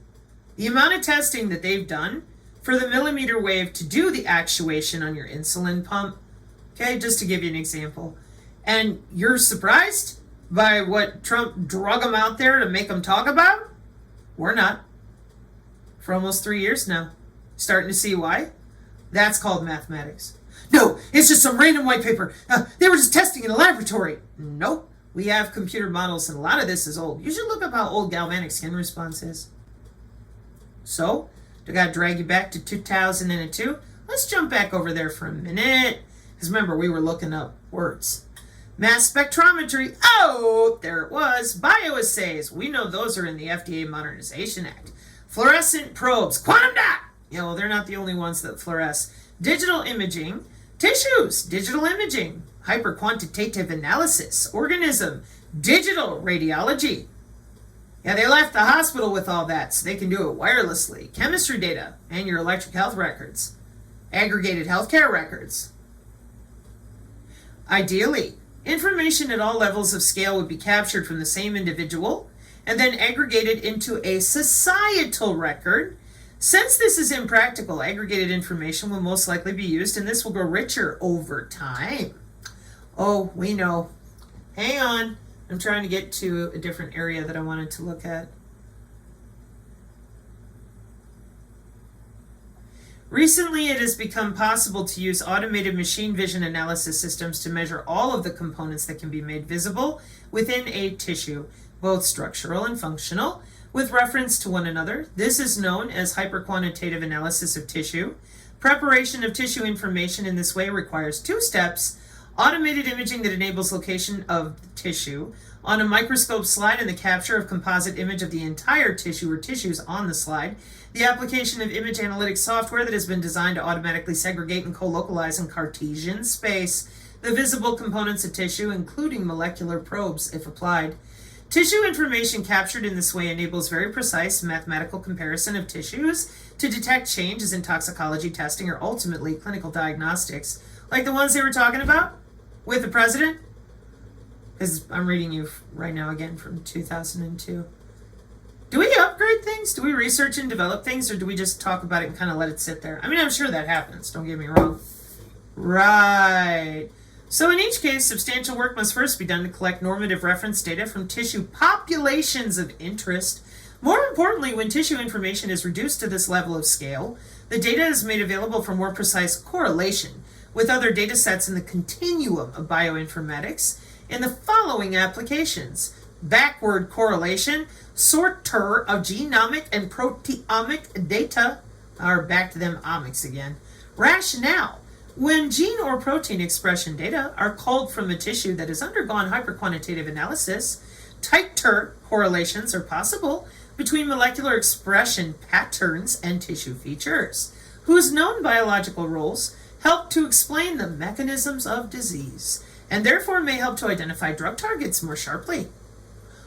The amount of testing that they've done for the millimeter wave to do the actuation on your insulin pump. Okay, just to give you an example. And you're surprised by what Trump drug them out there to make them talk about? We're not. For almost 3 years now. Starting to see why? That's called mathematics. No, it's just some random white paper. They were just testing in a laboratory. Nope. We have computer models, and a lot of this is old. You should look up how old galvanic skin response is. So, I got to drag you back to 2002. Let's jump back over there for a minute. Because remember, we were looking up words. Mass spectrometry. Oh, there it was. Bioassays. We know those are in the FDA Modernization Act. Fluorescent probes. Quantum dot. Yeah, well, they're not the only ones that fluoresce. Digital imaging. Tissues. Digital imaging. Hyperquantitative analysis. Organism. Digital radiology. Yeah, they left the hospital with all that so they can do it wirelessly. Chemistry data and your electric health records. Aggregated healthcare records. Ideally, information at all levels of scale would be captured from the same individual and then aggregated into a societal record. Since this is impractical, aggregated information will most likely be used, and this will grow richer over time. Oh, we know. Hang on. I'm trying to get to a different area that I wanted to look at. Recently, it has become possible to use automated machine vision analysis systems to measure all of the components that can be made visible within a tissue, both structural and functional, with reference to one another. This is known as hyperquantitative analysis of tissue. Preparation of tissue information in this way requires 2 steps: automated imaging that enables location of the tissue on a microscope slide and the capture of composite image of the entire tissue or tissues on the slide. The application of image analytics software that has been designed to automatically segregate and co-localize in Cartesian space the visible components of tissue, including molecular probes, if applied. Tissue information captured in this way enables very precise mathematical comparison of tissues to detect changes in toxicology testing or ultimately clinical diagnostics, like the ones they were talking about with the president. Because I'm reading you right now again from 2002. Do we upgrade things? Do we research and develop things, or do we just talk about it and kind of let it sit there? I mean, I'm sure that happens, don't get me wrong. Right. So in each case, substantial work must first be done to collect normative reference data from tissue populations of interest. More importantly, when tissue information is reduced to this level of scale, the data is made available for more precise correlation with other data sets in the continuum of bioinformatics in the following applications: backward correlation, sorter of genomic and proteomic data, or back to them omics again. Rationale: when gene or protein expression data are culled from a tissue that has undergone hyperquantitative analysis, tighter correlations are possible between molecular expression patterns and tissue features, whose known biological roles help to explain the mechanisms of disease, and therefore may help to identify drug targets more sharply.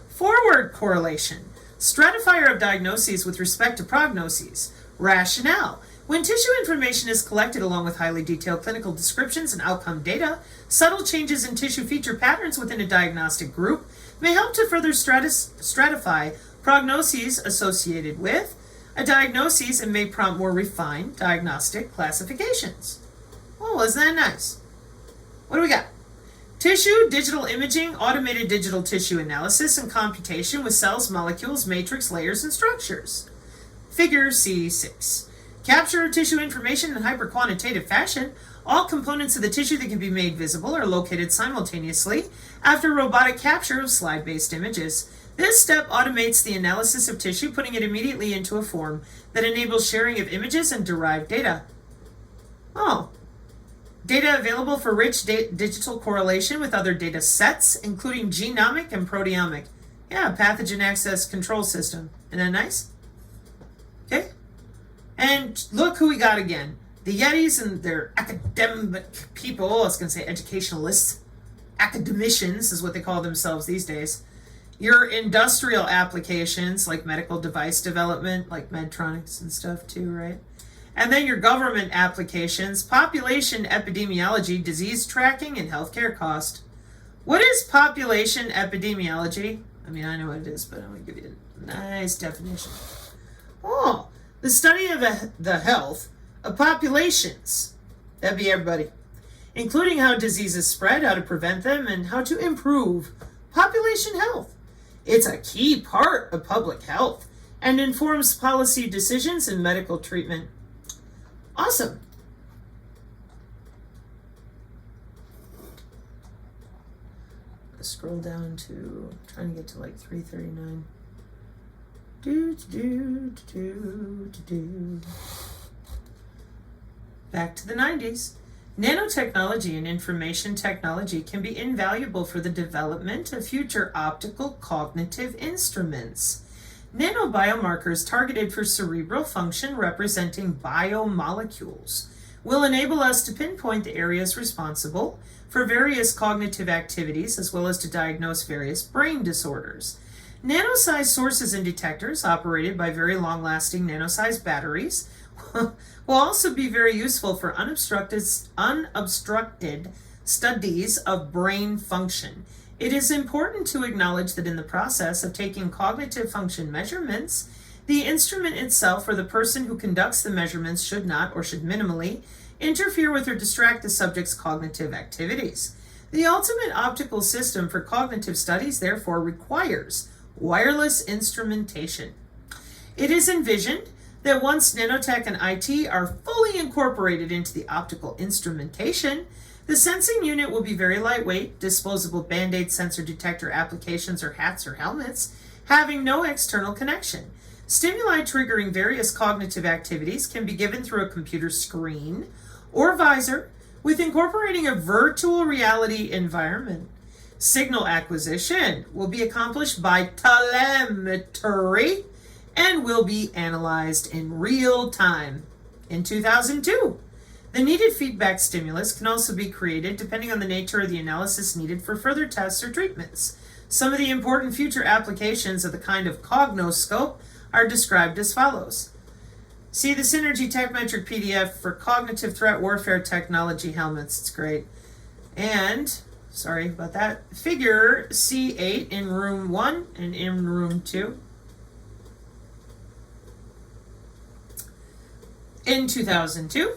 Forward correlation, stratifier of diagnoses with respect to prognoses. Rationale: when tissue information is collected along with highly detailed clinical descriptions and outcome data, subtle changes in tissue feature patterns within a diagnostic group may help to further stratify prognoses associated with a diagnosis and may prompt more refined diagnostic classifications. Oh, isn't that nice? What do we got? Tissue, digital imaging, automated digital tissue analysis and computation with cells, molecules, matrix, layers, and structures. Figure C6. Capture of tissue information in hyperquantitative fashion. All components of the tissue that can be made visible are located simultaneously after robotic capture of slide-based images. This step automates the analysis of tissue, putting it immediately into a form that enables sharing of images and derived data. Oh. Data available for rich digital correlation with other data sets, including genomic and proteomic. Yeah, pathogen access control system. Isn't that nice? Okay. And look who we got again. The Yetis and their academic people, I was going to say educationalists, academicians is what they call themselves these days. Your industrial applications like medical device development, like Medtronics and stuff too, right? And then your government applications, population epidemiology, disease tracking, and healthcare cost. What is population epidemiology? I mean, I know what it is, but I'm going to give you a nice definition. Oh, the study of the health of populations. That'd be everybody. Including how diseases spread, how to prevent them, and how to improve population health. It's a key part of public health and informs policy decisions and medical treatment. Awesome. Let's scroll down to, trying to get to like 339. Back to the 90s. Nanotechnology and information technology can be invaluable for the development of future optical cognitive instruments. Nanobiomarkers targeted for cerebral function representing biomolecules will enable us to pinpoint the areas responsible for various cognitive activities as well as to diagnose various brain disorders. Nano-sized sources and detectors operated by very long-lasting nano-sized batteries will also be very useful for unobstructed studies of brain function. It is important to acknowledge that in the process of taking cognitive function measurements, the instrument itself or the person who conducts the measurements should not or should minimally interfere with or distract the subject's cognitive activities. The ultimate optical system for cognitive studies therefore requires wireless instrumentation. It is envisioned that once nanotech and IT are fully incorporated into the optical instrumentation, the sensing unit will be very lightweight, disposable Band-Aid sensor detector applications or hats or helmets, having no external connection. Stimuli triggering various cognitive activities can be given through a computer screen or visor with incorporating a virtual reality environment. Signal acquisition will be accomplished by telemetry and will be analyzed in real time. In 2002, the needed feedback stimulus can also be created depending on the nature of the analysis needed for further tests or treatments. Some of the important future applications of the kind of cognoscope are described as follows. See the Synergy TechMetric PDF for cognitive threat warfare technology helmets. It's great. And, sorry about that, figure C8 in room 1 and in room 2. In 2002,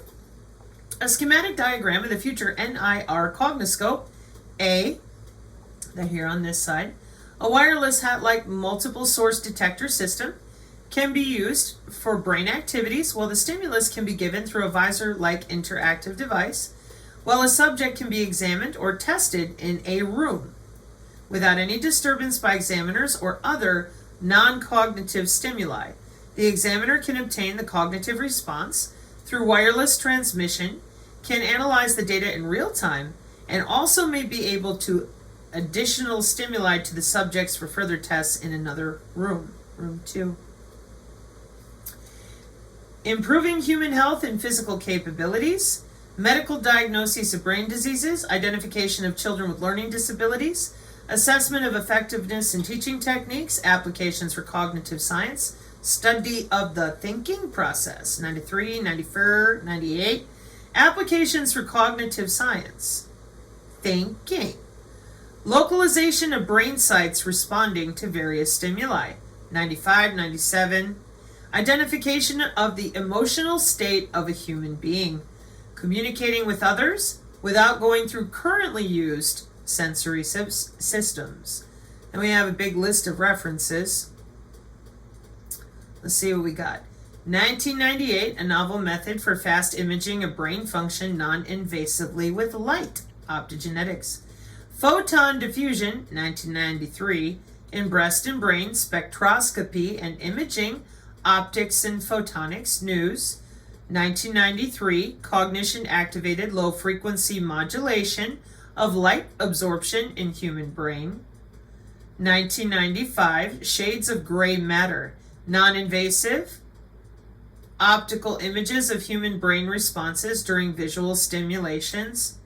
a schematic diagram of the future NIR cognoscope, they're here on this side, a wireless hat-like multiple source detector system can be used for brain activities while the stimulus can be given through a visor-like interactive device, while a subject can be examined or tested in a room without any disturbance by examiners or other non-cognitive stimuli. The examiner can obtain the cognitive response through wireless transmission, can analyze the data in real time, and also may be able to additional stimuli to the subjects for further tests in another room, room 2. Improving human health and physical capabilities, medical diagnoses of brain diseases, identification of children with learning disabilities, assessment of effectiveness in teaching techniques, applications for cognitive science, study of the thinking process, 93, 94, 98, applications for cognitive science, thinking, localization of brain sites responding to various stimuli, 95, 97, identification of the emotional state of a human being, communicating with others without going through currently used sensory systems. And we have a big list of references. Let's see what we got. 1998, a novel method for fast imaging of brain function non-invasively with light, optogenetics. Photon diffusion, 1993, in breast and brain spectroscopy and imaging, optics and photonics, news. 1993, cognition-activated low-frequency modulation of light absorption in human brain. 1995, shades of gray matter, non-invasive, optical images of human brain responses during visual stimulations.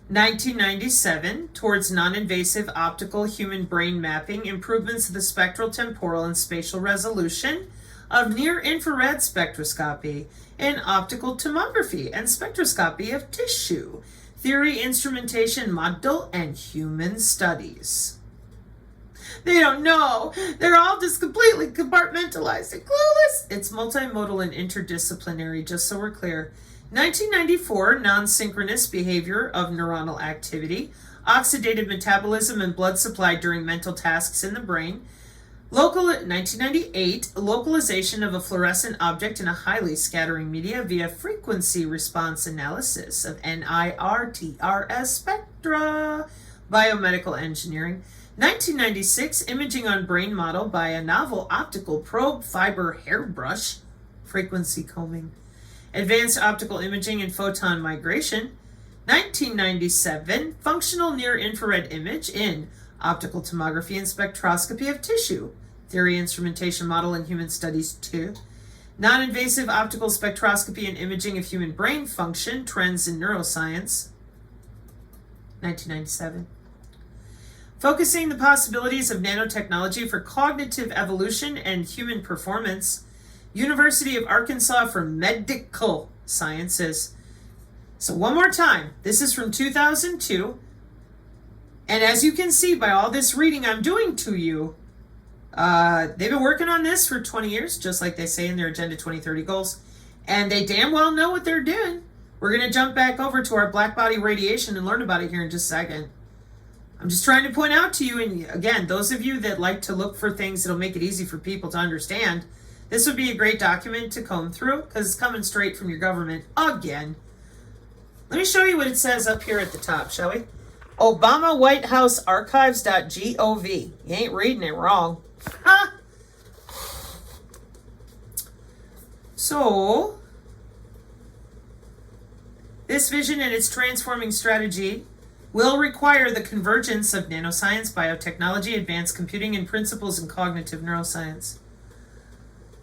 1997, towards non-invasive optical human brain mapping, improvements of the spectral, temporal, and spatial resolution of near-infrared spectroscopy and optical tomography and spectroscopy of tissue, theory, instrumentation, model, and human studies. They don't know. They're all just completely compartmentalized and clueless. It's multimodal and interdisciplinary, just so we're clear. 1994, non-synchronous behavior of neuronal activity, oxidative metabolism and blood supply during mental tasks in the brain. 1998, localization of a fluorescent object in a highly scattering media via frequency response analysis of NIRTRS spectra. Biomedical engineering. 1996, imaging on brain model by a novel optical probe fiber hairbrush, frequency combing. Advanced optical imaging and photon migration. 1997, functional near-infrared image in optical tomography and spectroscopy of tissue, theory, instrumentation, model, and human studies 2. Non-invasive optical spectroscopy and imaging of human brain function, trends in neuroscience. 1997. Focusing the possibilities of nanotechnology for cognitive evolution and human performance, University of Arkansas for Medical Sciences. So one more time, this is from 2002, and as you can see by all this reading I'm doing to you, they've been working on this for 20 years, just like they say in their Agenda 2030 goals, and they damn well know what they're doing. We're going to jump back over to our black body radiation and learn about it here in just a second. I'm just trying to point out to you, and again, those of you that like to look for things that'll make it easy for people to understand, this would be a great document to comb through because it's coming straight from your government again. Let me show you what it says up here at the top, shall we? obamawhitehouse.archives.gov. You ain't reading it wrong. Huh? So, this vision and its transforming strategy will require the convergence of nanoscience, biotechnology, advanced computing, and principles in cognitive neuroscience.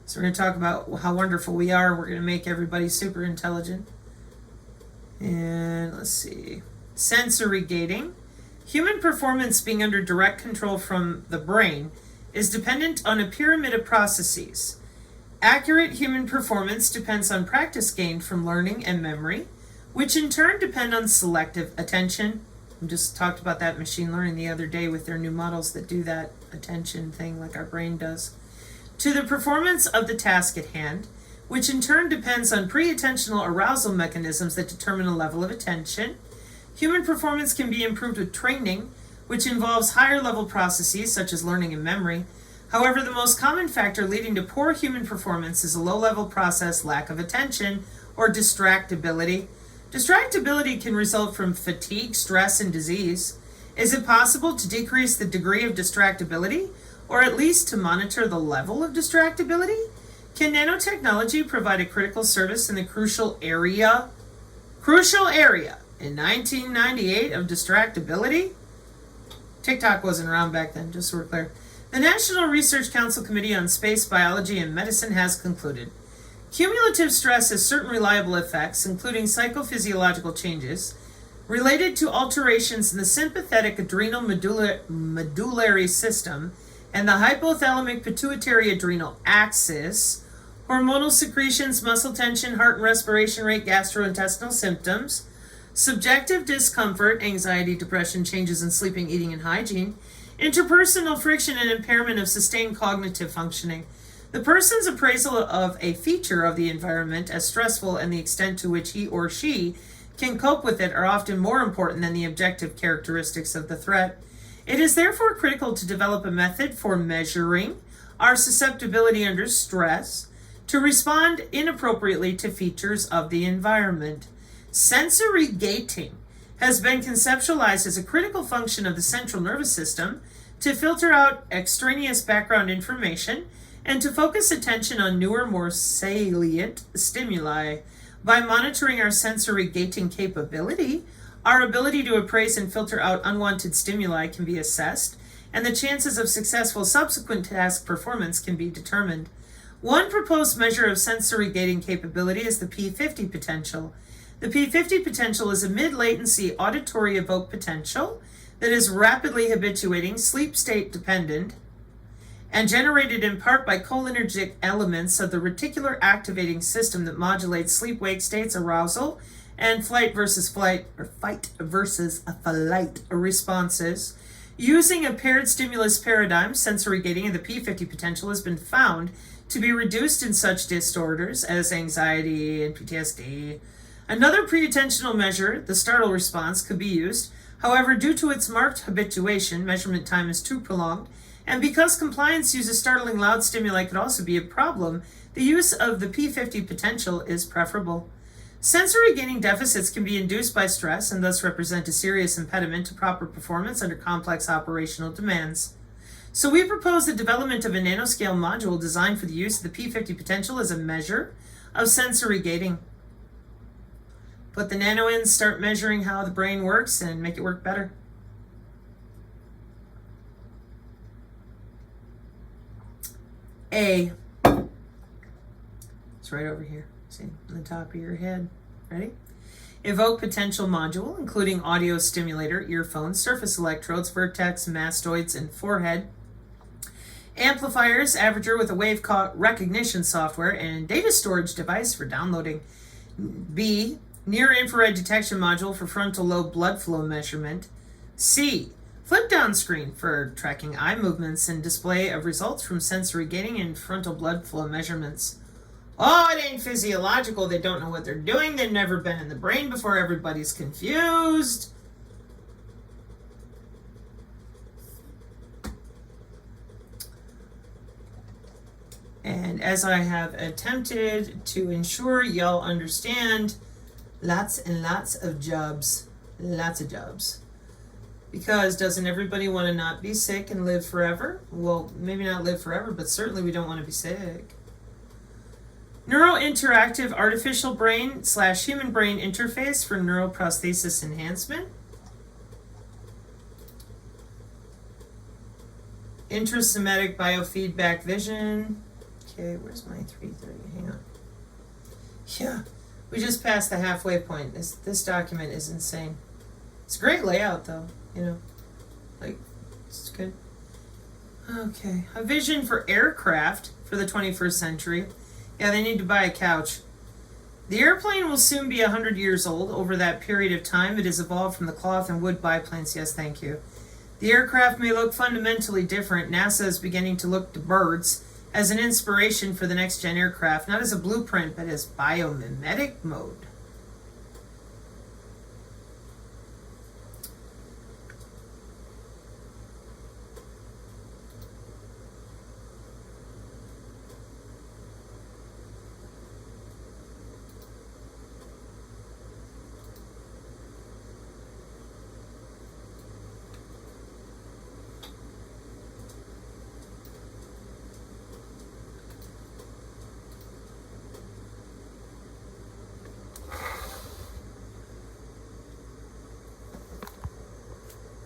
So we're going to talk about how wonderful we are. We're going to make everybody super intelligent. And let's see. Sensory gating. Human performance being under direct control from the brain is dependent on a pyramid of processes. Accurate human performance depends on practice gained from learning and memory, which in turn depend on selective attention. We just talked about that machine learning the other day with their new models that do that attention thing like our brain does. To the performance of the task at hand, which in turn depends on pre-attentional arousal mechanisms that determine a level of attention. Human performance can be improved with training, which involves higher level processes such as learning and memory. However, the most common factor leading to poor human performance is a low-level process, lack of attention, or distractibility. Distractibility can result from fatigue, stress, and disease. Is it possible to decrease the degree of distractibility, or at least to monitor the level of distractibility? Can nanotechnology provide a critical service in the crucial area in 1998 of distractibility? TikTok wasn't around back then, just so we're clear. The National Research Council Committee on Space Biology and Medicine has concluded cumulative stress has certain reliable effects, including psychophysiological changes, related to alterations in the sympathetic adrenal medullary system and the hypothalamic pituitary adrenal axis, hormonal secretions, muscle tension, heart and respiration rate, gastrointestinal symptoms, subjective discomfort, anxiety, depression, changes in sleeping, eating, and hygiene, interpersonal friction, and impairment of sustained cognitive functioning. The person's appraisal of a feature of the environment as stressful and the extent to which he or she can cope with it are often more important than the objective characteristics of the threat. It is therefore critical to develop a method for measuring our susceptibility under stress, to respond inappropriately to features of the environment. Sensory gating has been conceptualized as a critical function of the central nervous system to filter out extraneous background information and to focus attention on newer, more salient stimuli. By monitoring our sensory gating capability, our ability to appraise and filter out unwanted stimuli can be assessed, and the chances of successful subsequent task performance can be determined. One proposed measure of sensory gating capability is the P50 potential. The P50 potential is a mid-latency auditory evoked potential that is rapidly habituating, sleep state dependent, and generated in part by cholinergic elements of the reticular activating system that modulates sleep-wake states, arousal, and fight versus flight responses. Using a paired stimulus paradigm, sensory gating of the P50 potential has been found to be reduced in such disorders as anxiety and PTSD. Another pre-attentional measure, the startle response, could be used. However, due to its marked habituation, measurement time is too prolonged, and because compliance uses startling loud stimuli could also be a problem, the use of the P50 potential is preferable. Sensory gating deficits can be induced by stress and thus represent a serious impediment to proper performance under complex operational demands. So we propose the development of a nanoscale module designed for the use of the P50 potential as a measure of sensory gating. Put the nano in, start measuring how the brain works, and make it work better. A. It's right over here. See, on the top of your head. Ready? Evoke potential module, including audio stimulator, earphones, surface electrodes, vertex, mastoids, and forehead. Amplifiers, averager with a wave recognition software, and data storage device for downloading. B. Near-infrared detection module for frontal lobe blood flow measurement. C. Flip-down screen for tracking eye movements and display of results from sensory gating and frontal blood flow measurements. Oh, it ain't physiological. They don't know what they're doing. They've never been in the brain before. Everybody's confused. And as I have attempted to ensure y'all understand, lots and lots of jobs. Lots of jobs. Because doesn't everybody want to not be sick and live forever? Well, maybe not live forever, but certainly we don't want to be sick. Neurointeractive artificial brain / human brain interface for neuroprosthesis enhancement. Intrasomatic biofeedback vision. Okay, where's my 330? Hang on. Yeah, we just passed the halfway point. This document is insane. It's a great layout, though. You know, like, it's good. Okay, a vision for aircraft for the 21st century. Yeah, they need to buy a couch. The airplane will soon be 100 years old. Over that period of time, it has evolved from the cloth and wood biplanes. Yes, thank you. The aircraft may look fundamentally different. NASA is beginning to look to birds as an inspiration for the next-gen aircraft, not as a blueprint, but as biomimetic mode.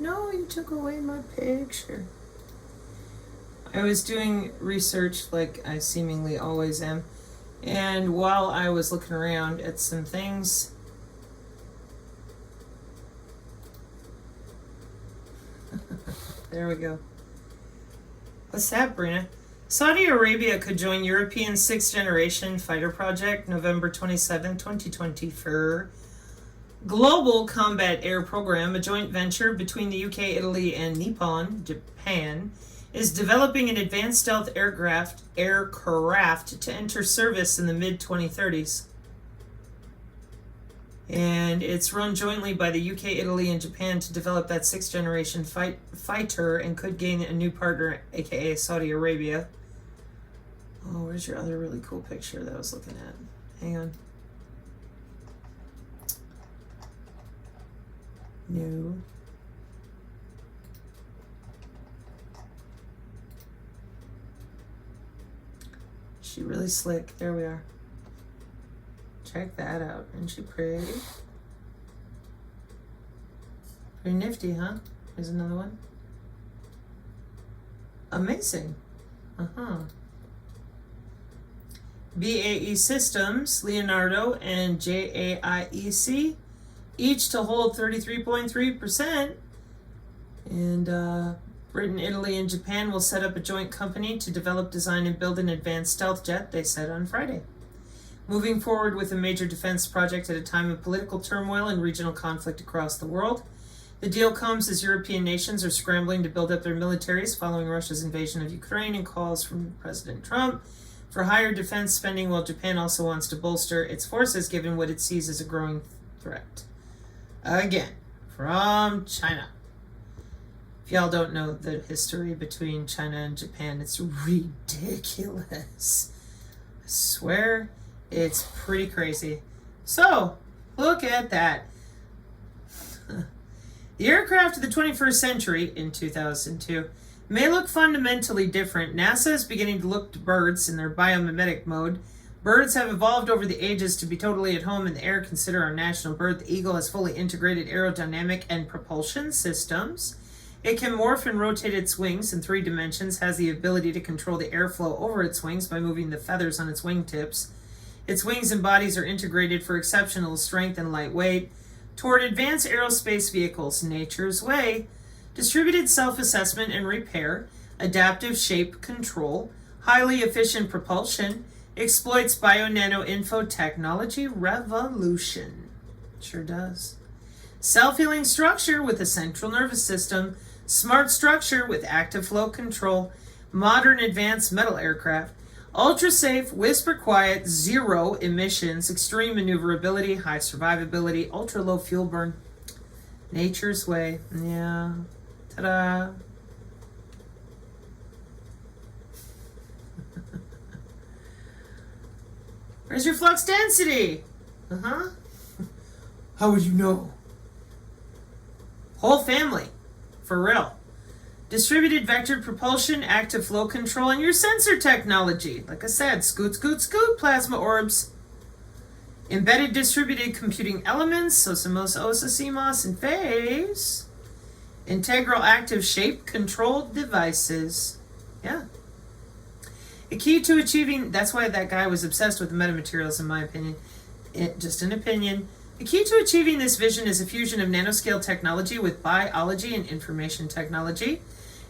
No, you took away my picture. I was doing research like I seemingly always am, and while I was looking around at some things, there we go. What's that, Brina? Saudi Arabia could join European 6th generation fighter project November 27, 2020 for Global Combat Air Program, a joint venture between the UK, Italy, and Nippon, Japan, is developing an advanced stealth aircraft to enter service in the mid-2030s. And it's run jointly by the UK, Italy, and Japan to develop that 6th generation fighter and could gain a new partner, aka Saudi Arabia. Oh, where's your other really cool picture that I was looking at? Hang on. No. She really slick. There we are. Check that out. Isn't she pretty? Pretty nifty, huh? Here's another one. Amazing. BAE Systems, Leonardo, and JAIEC, each to hold 33.3%. And Britain, Italy, and Japan will set up a joint company to develop, design, and build an advanced stealth jet, they said on Friday. Moving forward with a major defense project at a time of political turmoil and regional conflict across the world. The deal comes as European nations are scrambling to build up their militaries following Russia's invasion of Ukraine and calls from President Trump for higher defense spending, while Japan also wants to bolster its forces given what it sees as a growing threat. Again, from China. If y'all don't know the history between China and Japan, it's ridiculous. I swear, it's pretty crazy. So, look at that. The aircraft of the 21st century, in 2002, may look fundamentally different. NASA is beginning to look to birds in their biomimetic mode. Birds have evolved over the ages to be totally at home in the air. Consider our national bird. The eagle has fully integrated aerodynamic and propulsion systems. It can morph and rotate its wings in 3 dimensions, has the ability to control the airflow over its wings by moving the feathers on its wingtips. Its wings and bodies are integrated for exceptional strength and lightweight. Toward advanced aerospace vehicles, nature's way, distributed self-assessment and repair, adaptive shape control, highly efficient propulsion, exploits bio-nano-info technology revolution. Sure does. Self-healing structure with a central nervous system, smart structure with active flow control, modern advanced metal aircraft, ultra-safe, whisper-quiet, 0 emissions, extreme maneuverability, high survivability, ultra-low fuel burn. Nature's way. Yeah. Ta-da. Where's your flux density? How would you know? Whole family. For real. Distributed vector propulsion, active flow control, and your sensor technology. Like I said, scoot, scoot, scoot, plasma orbs. Embedded distributed computing elements, SOSIMOS, OSA, CMOS, and phase. Integral active shape controlled devices. Yeah. The key to achieving, that's why that guy was obsessed with the metamaterials, in my opinion. Just an opinion. The key to achieving this vision is a fusion of nanoscale technology with biology and information technology.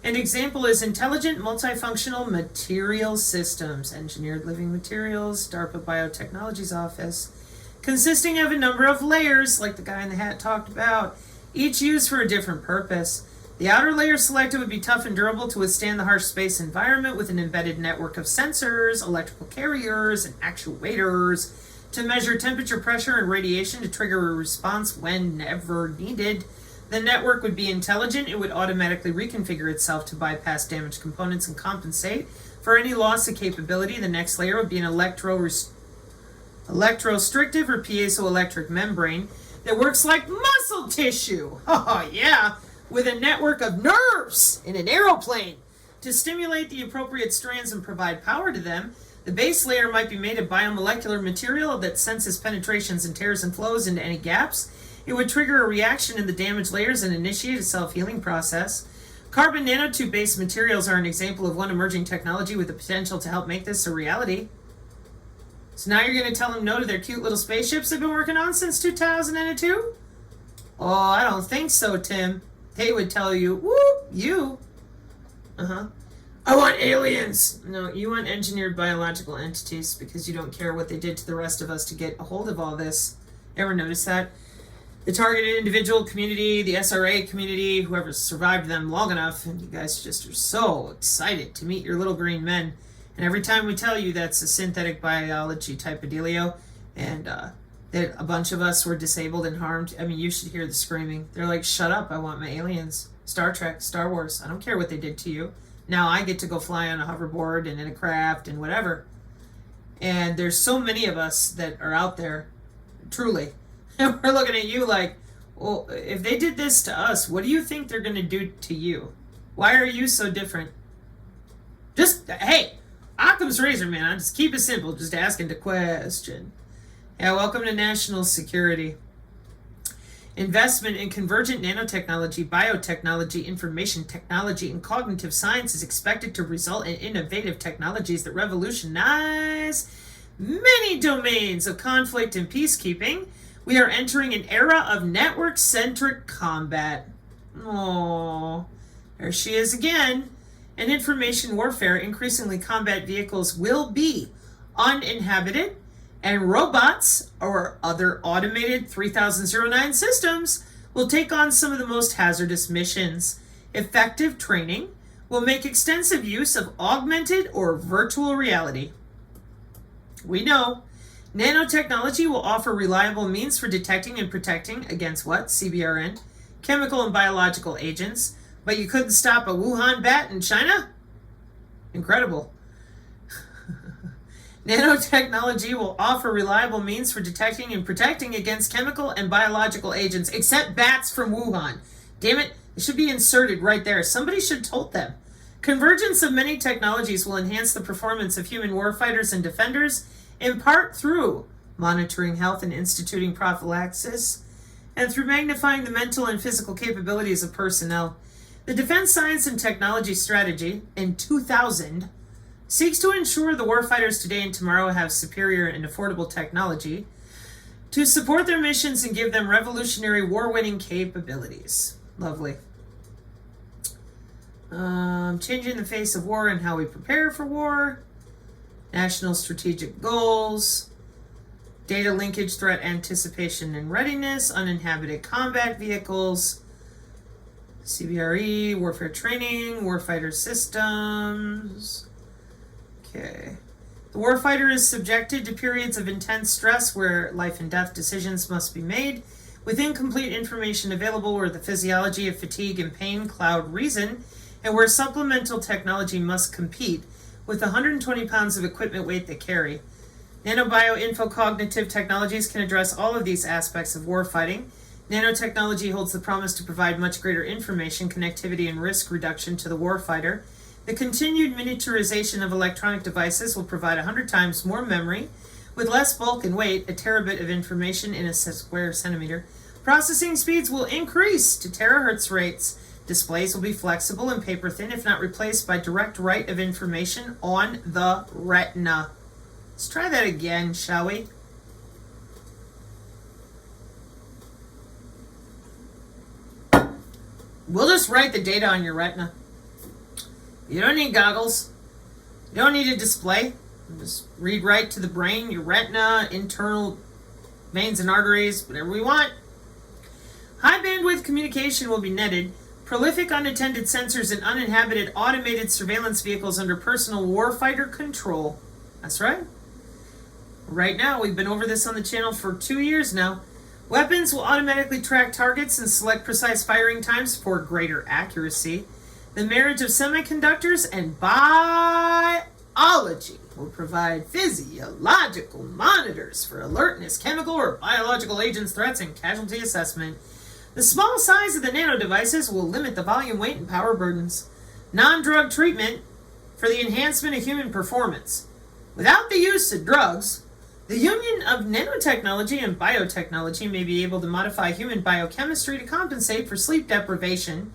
An example is intelligent multifunctional material systems, engineered living materials, DARPA Biotechnology's office, consisting of a number of layers, like the guy in the hat talked about, each used for a different purpose. The outer layer selected would be tough and durable to withstand the harsh space environment with an embedded network of sensors, electrical carriers, and actuators to measure temperature, pressure, and radiation to trigger a response whenever needed. The network would be intelligent. It would automatically reconfigure itself to bypass damaged components and compensate for any loss of capability. The next layer would be an electrorestrictive or piezoelectric membrane that works like muscle tissue. Oh, yeah, with a network of nerves in an aeroplane to stimulate the appropriate strands and provide power to them. The base layer might be made of biomolecular material that senses penetrations and tears and flows into any gaps. It would trigger a reaction in the damaged layers and initiate a self-healing process. Carbon nanotube-based materials are an example of one emerging technology with the potential to help make this a reality. So now you're going to tell them no to their cute little spaceships they've been working on since 2002? Oh, I don't think so, Tim. They would tell you, whoop, you. I want aliens. No, you want engineered biological entities because you don't care what they did to the rest of us to get a hold of all this. Ever notice that? The targeted individual community, the SRA community, whoever survived them long enough, and you guys just are so excited to meet your little green men. And every time we tell you that's a synthetic biology type of dealio, and that a bunch of us were disabled and harmed, I mean, you should hear the screaming. They're like, shut up, I want my aliens. Star Trek, Star Wars, I don't care what they did to you. Now I get to go fly on a hoverboard and in a craft and whatever. And there's so many of us that are out there, truly. And we're looking at you like, well, if they did this to us, what do you think they're going to do to you? Why are you so different? Just, hey, Occam's razor, man. I just keep it simple. Just asking the question. Yeah, welcome to national security. Investment in convergent nanotechnology, biotechnology, information technology, and cognitive science is expected to result in innovative technologies that revolutionize many domains of conflict and peacekeeping. We are entering an era of network-centric combat. Oh, there she is again. In information warfare, increasingly combat vehicles will be uninhabited, and robots or other automated 3009 systems will take on some of the most hazardous missions. Effective training will make extensive use of augmented or virtual reality. We know nanotechnology will offer reliable means for detecting and protecting against what? CBRN, chemical and biological agents. But you couldn't stop a Wuhan bat in China? Incredible. Nanotechnology will offer reliable means for detecting and protecting against chemical and biological agents, except bats from Wuhan. Damn it, it should be inserted right there. Somebody should have told them. Convergence of many technologies will enhance the performance of human warfighters and defenders, in part through monitoring health and instituting prophylaxis, and through magnifying the mental and physical capabilities of personnel. The Defense Science and Technology Strategy, in 2000, seeks to ensure the warfighters today and tomorrow have superior and affordable technology to support their missions and give them revolutionary war-winning capabilities. Lovely. Changing the face of war and how we prepare for war. National strategic goals. Data linkage, threat anticipation and readiness. Uninhabited combat vehicles. CBRE, warfare training, warfighter systems. Okay. The warfighter is subjected to periods of intense stress where life and death decisions must be made, with incomplete information available where the physiology of fatigue and pain cloud reason, and where supplemental technology must compete with the 120 pounds of equipment weight they carry. Nanobioinfocognitive technologies can address all of these aspects of warfighting. Nanotechnology holds the promise to provide much greater information, connectivity, and risk reduction to the warfighter. The continued miniaturization of electronic devices will provide 100 times more memory, with less bulk and weight, a terabit of information in a square centimeter. Processing speeds will increase to terahertz rates. Displays will be flexible and paper thin, if not replaced by direct write of information on the retina. Let's try that again, shall we? We'll just write the data on your retina. You don't need goggles. You don't need a display. Just read right to the brain, your retina, internal veins and arteries, whatever we want. High bandwidth communication will be netted. Prolific unattended sensors and uninhabited automated surveillance vehicles under personal warfighter control. That's right. Right now, we've been over this on the channel for 2 years now. Weapons will automatically track targets and select precise firing times for greater accuracy. The marriage of semiconductors and biology will provide physiological monitors for alertness, chemical or biological agents, threats, and casualty assessment. The small size of the nano devices will limit the volume, weight, and power burdens. Non-drug treatment for the enhancement of human performance. Without the use of drugs, the union of nanotechnology and biotechnology may be able to modify human biochemistry to compensate for sleep deprivation,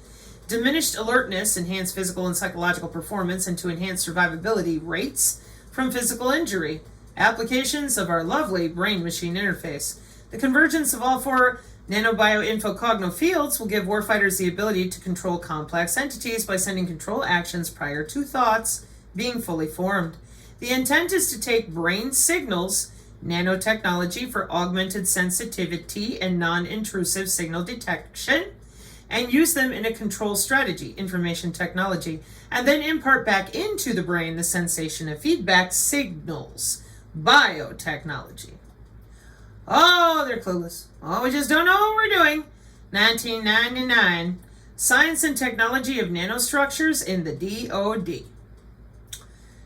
diminished alertness, enhance physical and psychological performance, and to enhance survivability rates from physical injury. Applications of our lovely brain-machine interface. The convergence of all four nanobioinfocogno fields will give warfighters the ability to control complex entities by sending control actions prior to thoughts being fully formed. The intent is to take brain signals, nanotechnology for augmented sensitivity and non-intrusive signal detection, and use them in a control strategy, information technology, and then impart back into the brain the sensation of feedback signals, biotechnology. Oh, they're clueless. Oh, we just don't know what we're doing. 1999. Science and Technology of Nanostructures in the DoD.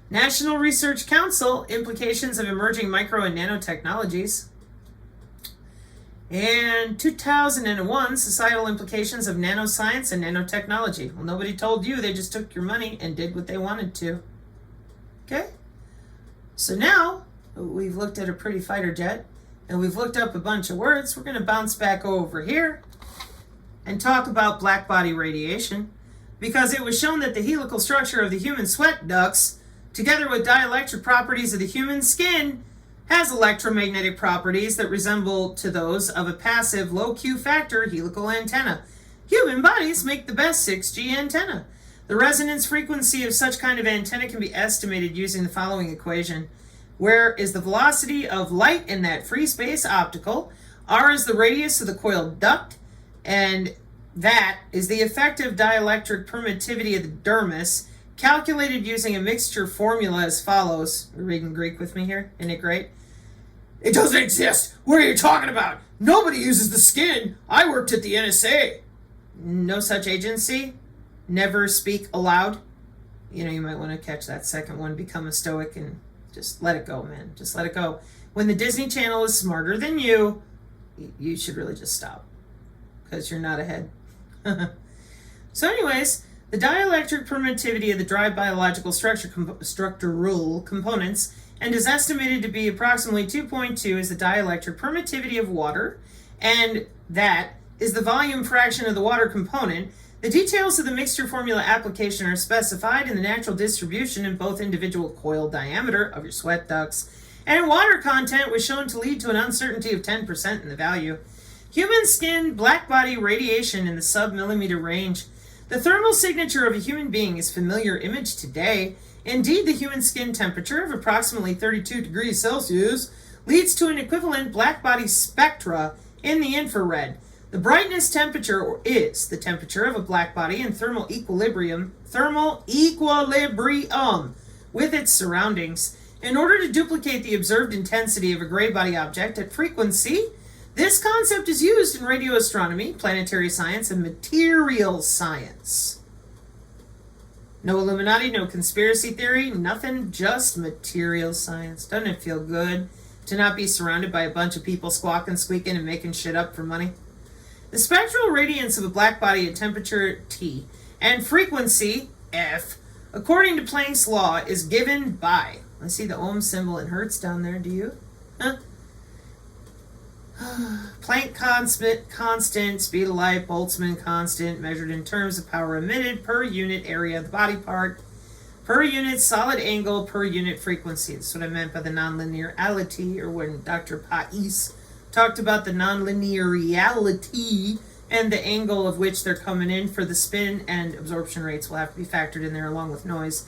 National Research Council, Implications of Emerging Micro and Nanotechnologies. And 2001, Societal Implications of Nanoscience and Nanotechnology. Well, nobody told you, they just took your money and did what they wanted to. Okay? So now, we've looked at a pretty fighter jet, and we've looked up a bunch of words. We're going to bounce back over here and talk about black body radiation, because it was shown that the helical structure of the human sweat ducts, together with dielectric properties of the human skin, has electromagnetic properties that resemble to those of a passive low Q factor helical antenna. Human bodies make the best 6G antenna. The resonance frequency of such kind of antenna can be estimated using the following equation. Where is the velocity of light in that free space optical? R is the radius of the coiled duct, and that is the effective dielectric permittivity of the dermis, calculated using a mixture formula as follows. You're reading Greek with me here? Isn't it great? It doesn't exist. What are you talking about? Nobody uses the skin. I worked at the NSA. No such agency. Never speak aloud. You know, you might want to catch that second one. Become a stoic and just let it go, man. Just let it go. When the Disney Channel is smarter than you, you should really just stop, because you're not ahead. So anyways, the dielectric permittivity of the dry biological structural components and is estimated to be approximately 2.2 is the dielectric permittivity of water, and that is the volume fraction of the water component. The details of the mixture formula application are specified in the natural distribution in both individual coil diameter of your sweat ducts, and water content was shown to lead to an uncertainty of 10% in the value. Human skin black body radiation in the sub-millimeter range. The thermal signature of a human being is familiar image today. Indeed, the human skin temperature of approximately 32 degrees Celsius leads to an equivalent black body spectra in the infrared. The brightness temperature is the temperature of a black body in thermal equilibrium with its surroundings. In order to duplicate the observed intensity of a gray body object at frequency, this concept is used in radio astronomy, planetary science, and materials science. No Illuminati, no conspiracy theory, nothing, just materials science. Doesn't it feel good to not be surrounded by a bunch of people squawking, squeaking, and making shit up for money? The spectral radiance of a black body at temperature T and frequency F, according to Planck's law, is given by, I see the ohm symbol in hertz down there, do you? Huh? Planck constant, speed of light, Boltzmann constant, measured in terms of power emitted per unit area of the body part, per unit solid angle, per unit frequency. That's what I meant by the nonlinearity, or when Dr. Pais talked about the nonlinearity and the angle of which they're coming in for the spin, and absorption rates will have to be factored in there along with noise.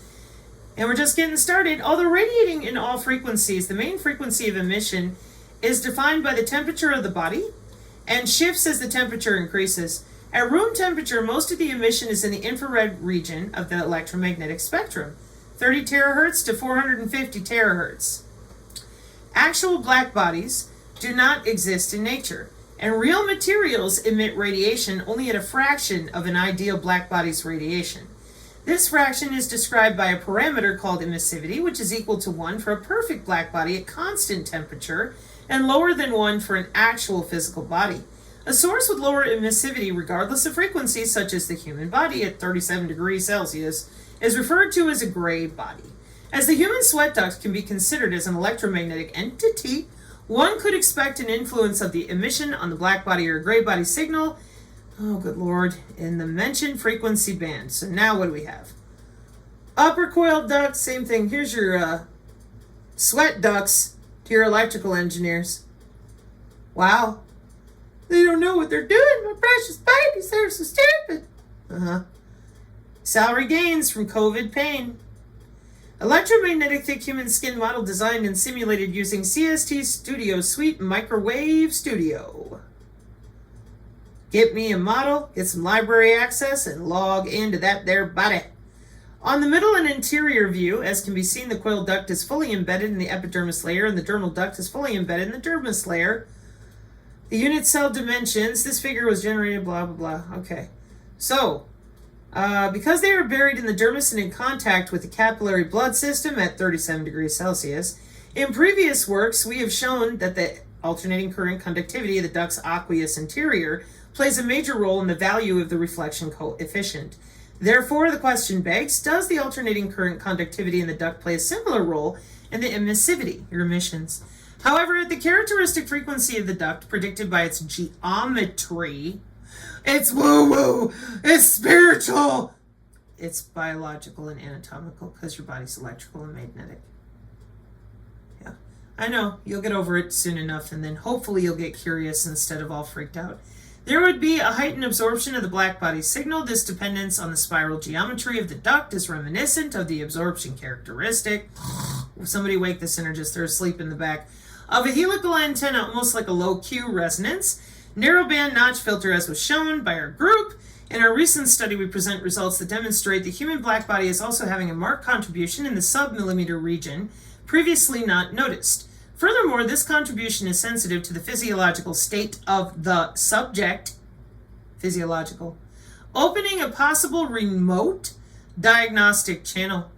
And we're just getting started. Although radiating in all frequencies, the main frequency of emission is defined by the temperature of the body and shifts as the temperature increases. At room temperature, most of the emission is in the infrared region of the electromagnetic spectrum, 30 terahertz to 450 terahertz. Actual black bodies do not exist in nature, and real materials emit radiation only at a fraction of an ideal black body's radiation. This fraction is described by a parameter called emissivity, which is equal to 1 for a perfect black body at constant temperature and lower than 1 for an actual physical body. A source with lower emissivity, regardless of frequency, such as the human body at 37 degrees Celsius, is referred to as a gray body. As the human sweat duct can be considered as an electromagnetic entity, one could expect an influence of the emission on the black body or gray body signal, oh good lord, in the mentioned frequency band. So now what do we have? Upper coil duct, same thing. Here's your sweat ducts to your electrical engineers. Wow. They don't know what they're doing, my precious babies. They're so stupid. Salary gains from COVID pain. Electromagnetic thick human skin model designed and simulated using CST Studio Suite Microwave Studio. Get me a model, get some library access, and log into that there body. On the middle and interior view, as can be seen, the coil duct is fully embedded in the epidermis layer, and the dermal duct is fully embedded in the dermis layer. The unit cell dimensions, this figure was generated, blah, blah, blah. Okay. So, because they are buried in the dermis and in contact with the capillary blood system at 37 degrees Celsius, in previous works we have shown that the alternating current conductivity of the duct's aqueous interior plays a major role in the value of the reflection coefficient. Therefore, the question begs, does the alternating current conductivity in the duct play a similar role in the emissivity, your emissions? However, the characteristic frequency of the duct, predicted by its geometry, it's woo-woo, it's spiritual, it's biological and anatomical because your body's electrical and magnetic. Yeah, I know, you'll get over it soon enough, and then hopefully you'll get curious instead of all freaked out. There would be a heightened absorption of the black body signal. This dependence on the spiral geometry of the duct is reminiscent of the absorption characteristic. Somebody wake this in or just they're asleep in the back. Of a helical antenna, almost like a low Q resonance. Narrowband notch filter, as was shown by our group. In our recent study, we present results that demonstrate the human black body is also having a marked contribution in the sub-millimeter region, previously not noticed. Furthermore, this contribution is sensitive to the physiological state of the subject, physiological, opening a possible remote diagnostic channel.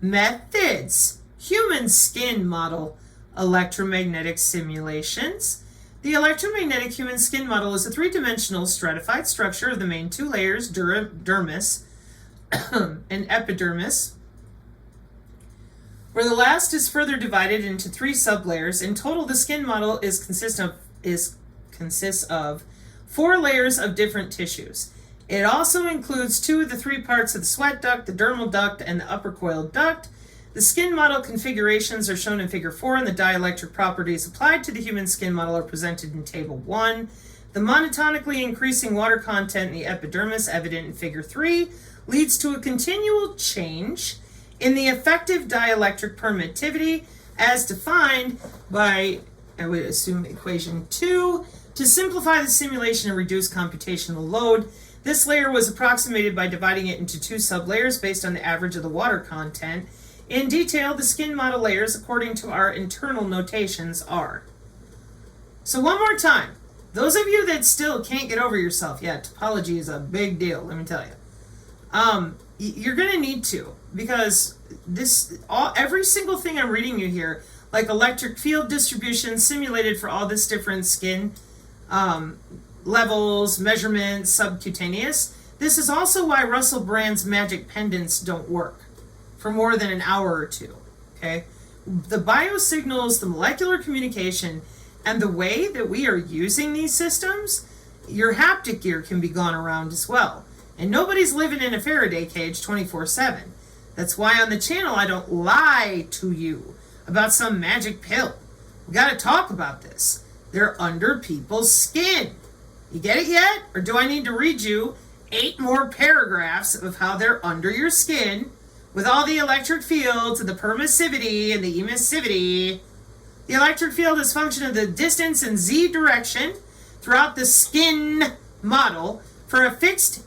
Methods: human skin model, electromagnetic simulations. The electromagnetic human skin model is a three-dimensional stratified structure of the main two layers, dermis and epidermis, where the last is further divided into three sublayers. In total, the skin model consists of 4 layers of different tissues. It also includes 2 of the 3 parts of the sweat duct, the dermal duct, and the upper coiled duct. The skin model configurations are shown in Figure 4, and the dielectric properties applied to the human skin model are presented in Table 1. The monotonically increasing water content in the epidermis, evident in Figure 3, leads to a continual change in the effective dielectric permittivity as defined by, I would assume, equation 2. To simplify the simulation and reduce computational load, this layer was approximated by dividing it into 2 sublayers based on the average of the water content. In detail, the skin model layers, according to our internal notations, are. So one more time, those of you that still can't get over yourself, yeah, topology is a big deal, let me tell you. You're going to need to, because every single thing I'm reading you here, like electric field distribution simulated for all this different skin levels, measurements, subcutaneous, this is also why Russell Brand's magic pendants don't work for more than an hour or 2, okay? The biosignals, the molecular communication, and the way that we are using these systems, your haptic gear can be gone around as well. And nobody's living in a Faraday cage 24/7. That's why on the channel I don't lie to you about some magic pill. We gotta talk about this. They're under people's skin. You get it yet? Or do I need to read you 8 more paragraphs of how they're under your skin with all the electric fields and the permissivity and the emissivity? The electric field is a function of the distance in z direction throughout the skin model for a fixed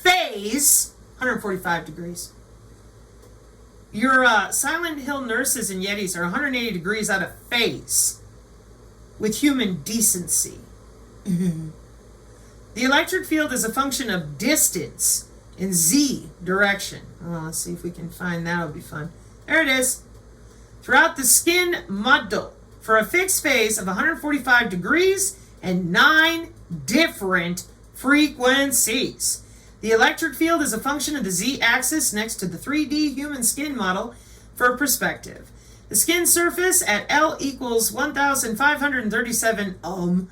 phase, 145 degrees. Your Silent Hill nurses and Yetis are 180 degrees out of phase with human decency. The electric field is a function of distance in z direction. Well, let's see if we can find that. It'll be fun. There it is. Throughout the skin model for a fixed phase of 145 degrees and 9 different frequencies. The electric field is a function of the z-axis next to the 3D human skin model for perspective. The skin surface at L equals 1,537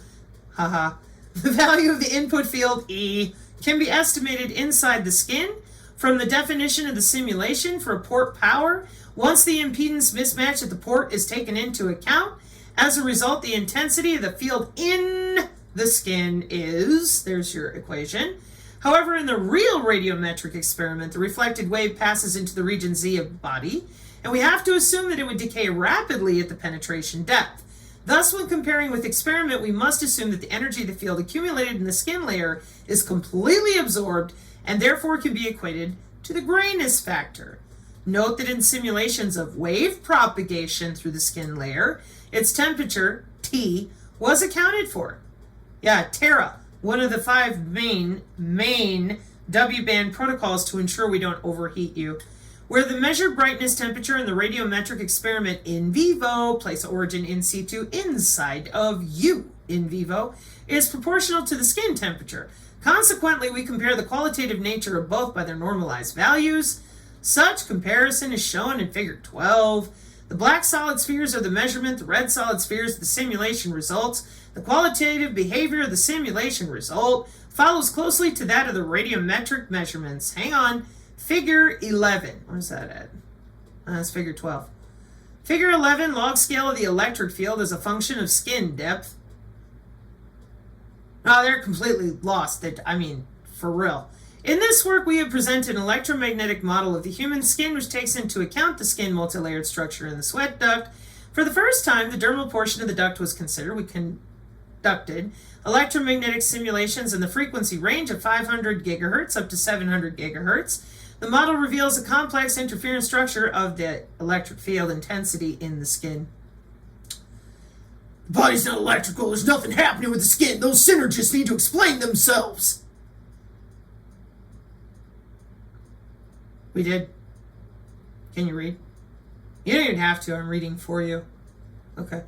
the value of the input field, E, can be estimated inside the skin from the definition of the simulation for port power. Once the impedance mismatch at the port is taken into account, as a result, the intensity of the field in the skin is, there's your equation. However, in the real radiometric experiment, the reflected wave passes into the region Z of the body, and we have to assume that it would decay rapidly at the penetration depth. Thus, when comparing with experiment, we must assume that the energy of the field accumulated in the skin layer is completely absorbed and therefore can be equated to the grayness factor. Note that in simulations of wave propagation through the skin layer, its temperature, T, was accounted for. Yeah, Terra, one of the 5 main W-band protocols to ensure we don't overheat you. Where the measured brightness, temperature, and the radiometric experiment in vivo, place origin in situ, inside of you in vivo, is proportional to the skin temperature. Consequently, we compare the qualitative nature of both by their normalized values. Such comparison is shown in Figure 12. The black solid spheres are the measurement, the red solid spheres are the simulation results. The qualitative behavior of the simulation result follows closely to that of the radiometric measurements. Hang on. Figure 11. Where's that at? That's Figure 12. Figure 11, log scale of the electric field as a function of skin depth. Oh, they're completely lost. For real. In this work, we have presented an electromagnetic model of the human skin, which takes into account the skin multilayered structure in the sweat duct. For the first time, the dermal portion of the duct was considered. We conducted electromagnetic simulations in the frequency range of 500 gigahertz up to 700 gigahertz. The model reveals a complex interference structure of the electric field intensity in the skin. The body's not electrical. There's nothing happening with the skin. Those synergists need to explain themselves. We did. Can you read? You don't even have to. I'm reading for you. Okay.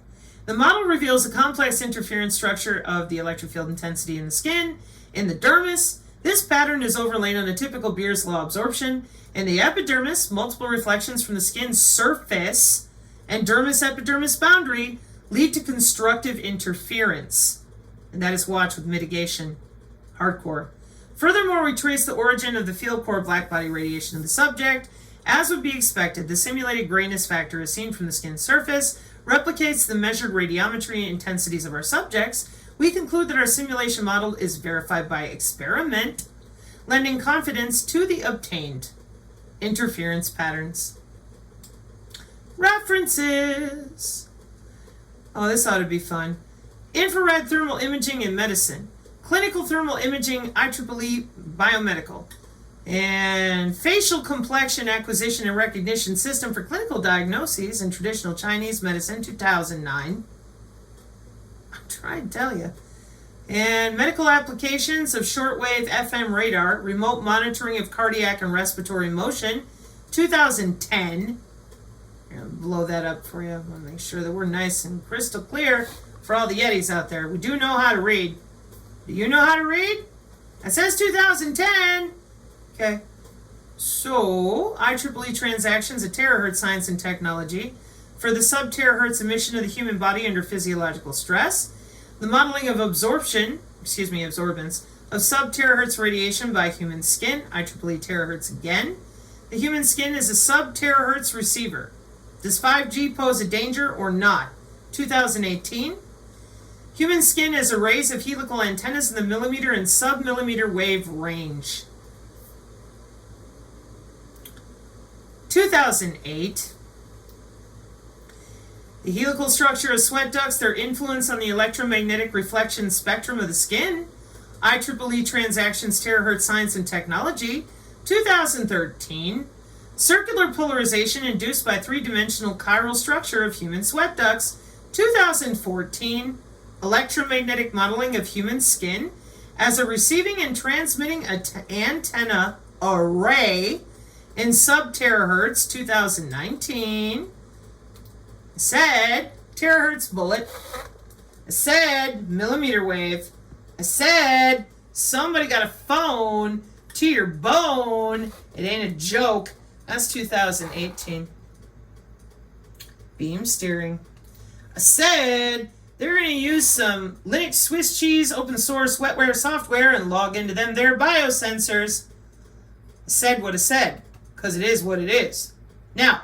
The model reveals a complex interference structure of the electric field intensity in the skin. In the dermis, this pattern is overlaid on a typical Beer's law absorption. In the epidermis, multiple reflections from the skin's surface and dermis-epidermis boundary lead to constructive interference. And that is watched with mitigation. Hardcore. Furthermore, we trace the origin of the field core blackbody radiation of the subject. As would be expected, the simulated grayness factor as seen from the skin's surface replicates the measured radiometry intensities of our subjects. We conclude that our simulation model is verified by experiment, lending confidence to the obtained interference patterns. References. Oh, this ought to be fun. Infrared thermal imaging in medicine. Clinical thermal imaging, IEEE biomedical. And facial complexion acquisition and recognition system for clinical diagnoses in traditional Chinese medicine, 2009. I'm trying to tell you. And medical applications of shortwave FM radar, remote monitoring of cardiac and respiratory motion, 2010. I'm going to blow that up for you. I want to make sure that we're nice and crystal clear for all the Yetis out there. We do know how to read. Do you know how to read? It says 2010. Okay. So, IEEE transactions at terahertz science and technology for the sub-terahertz emission of the human body under physiological stress. The modeling of absorbance of sub-terahertz radiation by human skin, IEEE terahertz again. The human skin is a sub-terahertz receiver. Does 5G pose a danger or not? 2018. Human skin has arrays of helical antennas in the millimeter and sub-millimeter wave range. 2008. The helical structure of sweat ducts, their influence on the electromagnetic reflection spectrum of the skin. IEEE Transactions Terahertz Science and Technology. 2013. Circular polarization induced by three-dimensional chiral structure of human sweat ducts. 2014. Electromagnetic modeling of human skin as a receiving and transmitting antenna array in sub-terahertz, 2019. I said terahertz bullet. I said millimeter wave. I said somebody got a phone to your bone. It ain't a joke. That's 2018. Beam steering. I said they're going to use some Linux Swiss cheese open source wetware software and log into them their biosensors. I said what I said, because it is what it is. Now,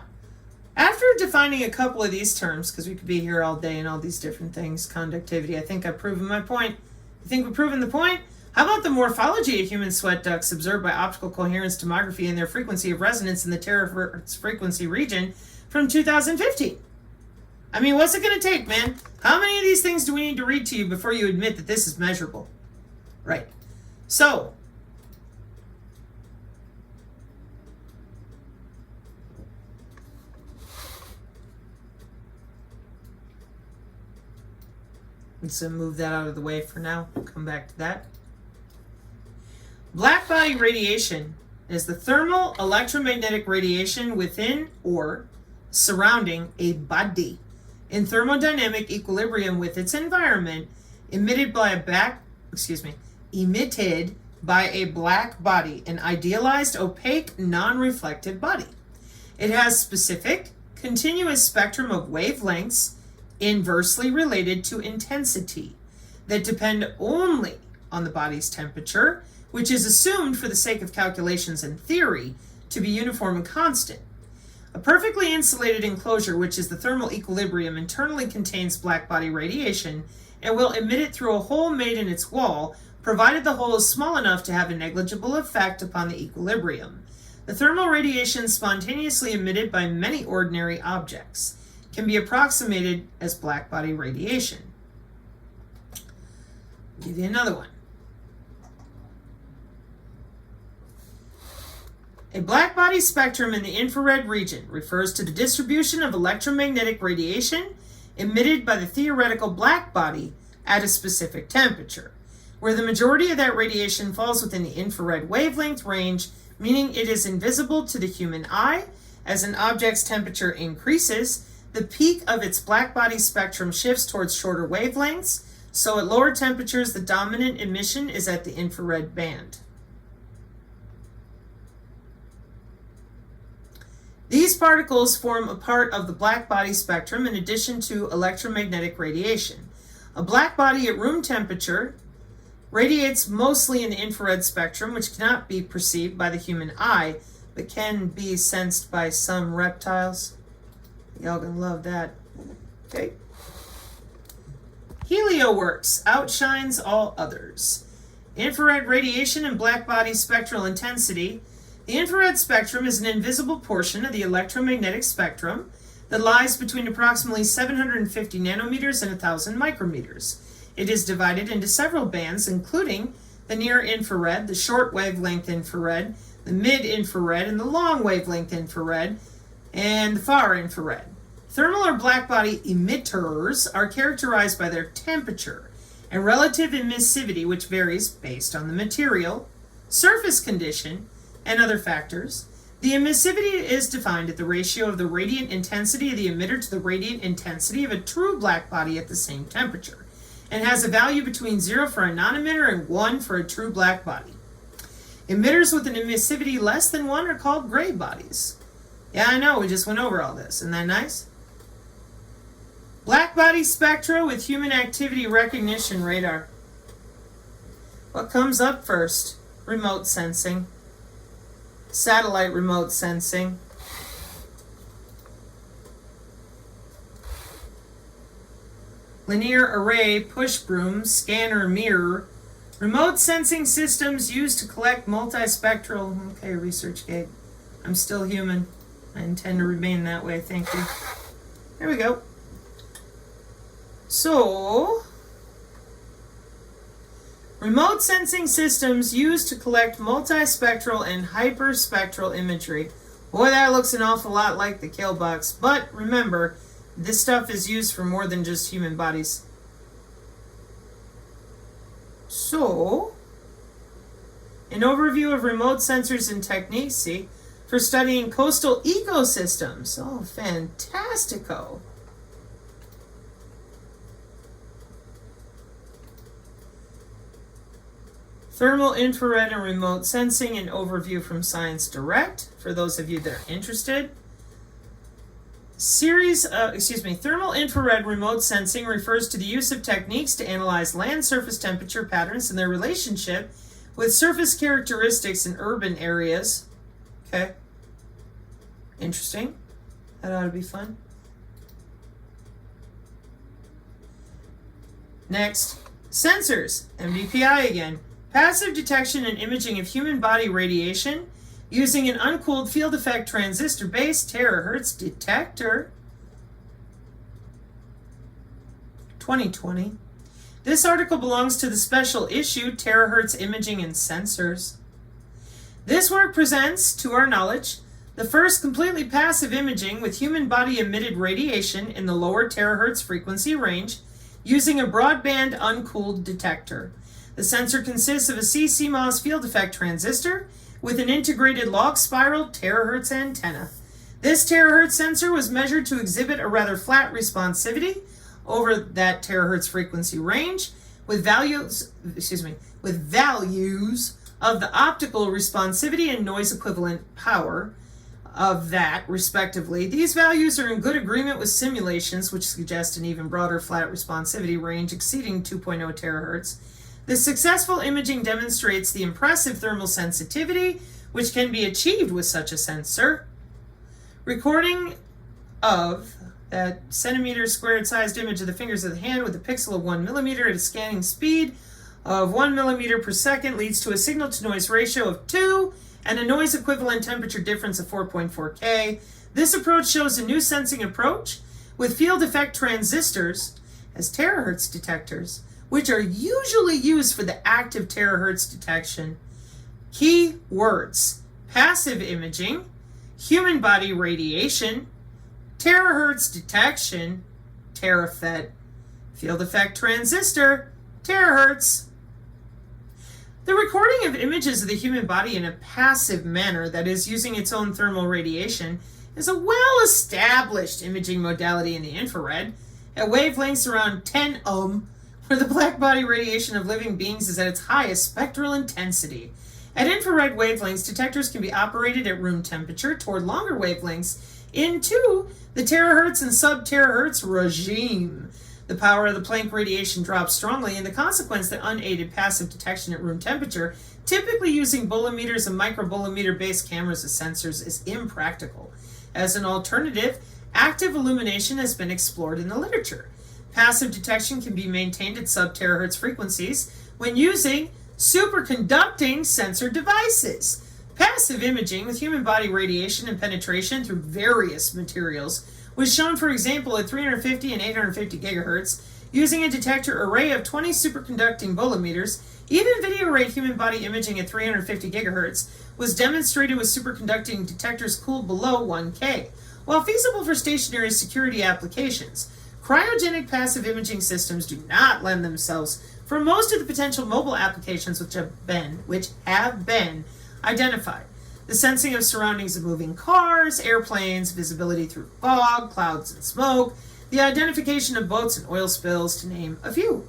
after defining a couple of these terms, because we could be here all day and all these different things, conductivity, I think I've proven my point. You think we've proven the point? How about the morphology of human sweat ducts observed by optical coherence tomography and their frequency of resonance in the terahertz frequency region from 2015? I mean, what's it going to take, man? How many of these things do we need to read to you before you admit that this is measurable? Right. So, let's move that out of the way for now. We'll come back to that. Black body radiation is the thermal electromagnetic radiation within or surrounding a body in thermodynamic equilibrium with its environment, emitted by a black body, an idealized, opaque, non-reflective body. It has specific, continuous spectrum of wavelengths inversely related to intensity that depend only on the body's temperature, which is assumed for the sake of calculations and theory to be uniform and constant. A perfectly insulated enclosure, which is the thermal equilibrium, internally contains black body radiation and will emit it through a hole made in its wall, provided the hole is small enough to have a negligible effect upon the equilibrium. The thermal radiation spontaneously emitted by many ordinary objects can be approximated as black body radiation. I'll give you another one. A black body spectrum in the infrared region refers to the distribution of electromagnetic radiation emitted by the theoretical black body at a specific temperature, where the majority of that radiation falls within the infrared wavelength range, meaning it is invisible to the human eye. As an object's temperature increases, the peak of its black body spectrum shifts towards shorter wavelengths, so at lower temperatures the dominant emission is at the infrared band. These particles form a part of the black body spectrum in addition to electromagnetic radiation. A black body at room temperature radiates mostly in the infrared spectrum, which cannot be perceived by the human eye, but can be sensed by some reptiles. Y'all gonna love that. Okay. HelioWorks outshines all others. Infrared radiation and black body spectral intensity. The infrared spectrum is an invisible portion of the electromagnetic spectrum that lies between approximately 750 nanometers and 1,000 micrometers. It is divided into several bands, including the near infrared, the short wavelength infrared, the mid-infrared, and the long wavelength infrared, and the far infrared. Thermal or black body emitters are characterized by their temperature and relative emissivity, which varies based on the material, surface condition, and other factors. The emissivity is defined at the ratio of the radiant intensity of the emitter to the radiant intensity of a true black body at the same temperature, and has a value between 0 for a non-emitter and 1 for a true black body. Emitters with an emissivity less than 1 are called gray bodies. Yeah, I know, we just went over all this. Isn't that nice? Black body spectra with human activity recognition radar. What comes up first? Remote sensing. Satellite remote sensing. Linear array push broom, scanner mirror. Remote sensing systems used to collect multispectral. Okay, ResearchGate. I'm still human. I intend to remain that way, thank you. There we go. So, remote sensing systems used to collect multispectral and hyperspectral imagery. Boy, that looks an awful lot like the kill box. But remember, this stuff is used for more than just human bodies. So, an overview of remote sensors and techniques, see, for studying coastal ecosystems. Oh, fantastico. Thermal, infrared, and remote sensing, an overview from Science Direct, for those of you that are interested. Thermal infrared remote sensing refers to the use of techniques to analyze land surface temperature patterns and their relationship with surface characteristics in urban areas. Okay. Interesting. That ought to be fun. Next, sensors, MDPI again. Passive detection and imaging of human body radiation using an uncooled field effect transistor-based terahertz detector. 2020. This article belongs to the special issue, Terahertz Imaging and Sensors. This work presents, to our knowledge, the first completely passive imaging with human body emitted radiation in the lower terahertz frequency range using a broadband uncooled detector. The sensor consists of a CMOS field effect transistor with an integrated log spiral terahertz antenna. This terahertz sensor was measured to exhibit a rather flat responsivity over that terahertz frequency range with values of the optical responsivity and noise equivalent power of that, respectively. These values are in good agreement with simulations which suggest an even broader flat responsivity range exceeding 2.0 terahertz. The successful imaging demonstrates the impressive thermal sensitivity which can be achieved with such a sensor. Recording of that centimeter squared sized image of the fingers of the hand with a pixel of 1 millimeter at a scanning speed of 1 millimeter per second leads to a signal to noise ratio of 2 and a noise equivalent temperature difference of 4.4 K. This approach shows a new sensing approach with field effect transistors as terahertz detectors, which are usually used for the active terahertz detection. Key words: passive imaging, human body radiation, terahertz detection, terafet, field effect transistor, terahertz. The recording of images of the human body in a passive manner, that is, using its own thermal radiation, is a well-established imaging modality in the infrared at wavelengths around 10 ohm, where the black body radiation of living beings is at its highest spectral intensity. At infrared wavelengths, detectors can be operated at room temperature toward longer wavelengths into the terahertz and sub-terahertz regime. The power of the Planck radiation drops strongly, and the consequence that unaided passive detection at room temperature, typically using bolometers and microbolometer-based cameras as sensors, is impractical. As an alternative, active illumination has been explored in the literature. Passive detection can be maintained at sub-terahertz frequencies when using superconducting sensor devices. Passive imaging with human body radiation and penetration through various materials was shown, for example, at 350 and 850 gigahertz using a detector array of 20 superconducting bolometers. Even video rate human body imaging at 350 gigahertz was demonstrated with superconducting detectors cooled below 1K. While feasible for stationary security applications, cryogenic passive imaging systems do not lend themselves for most of the potential mobile applications which have been identified. The sensing of surroundings of moving cars, airplanes, visibility through fog, clouds, and smoke, the identification of boats and oil spills, to name a few.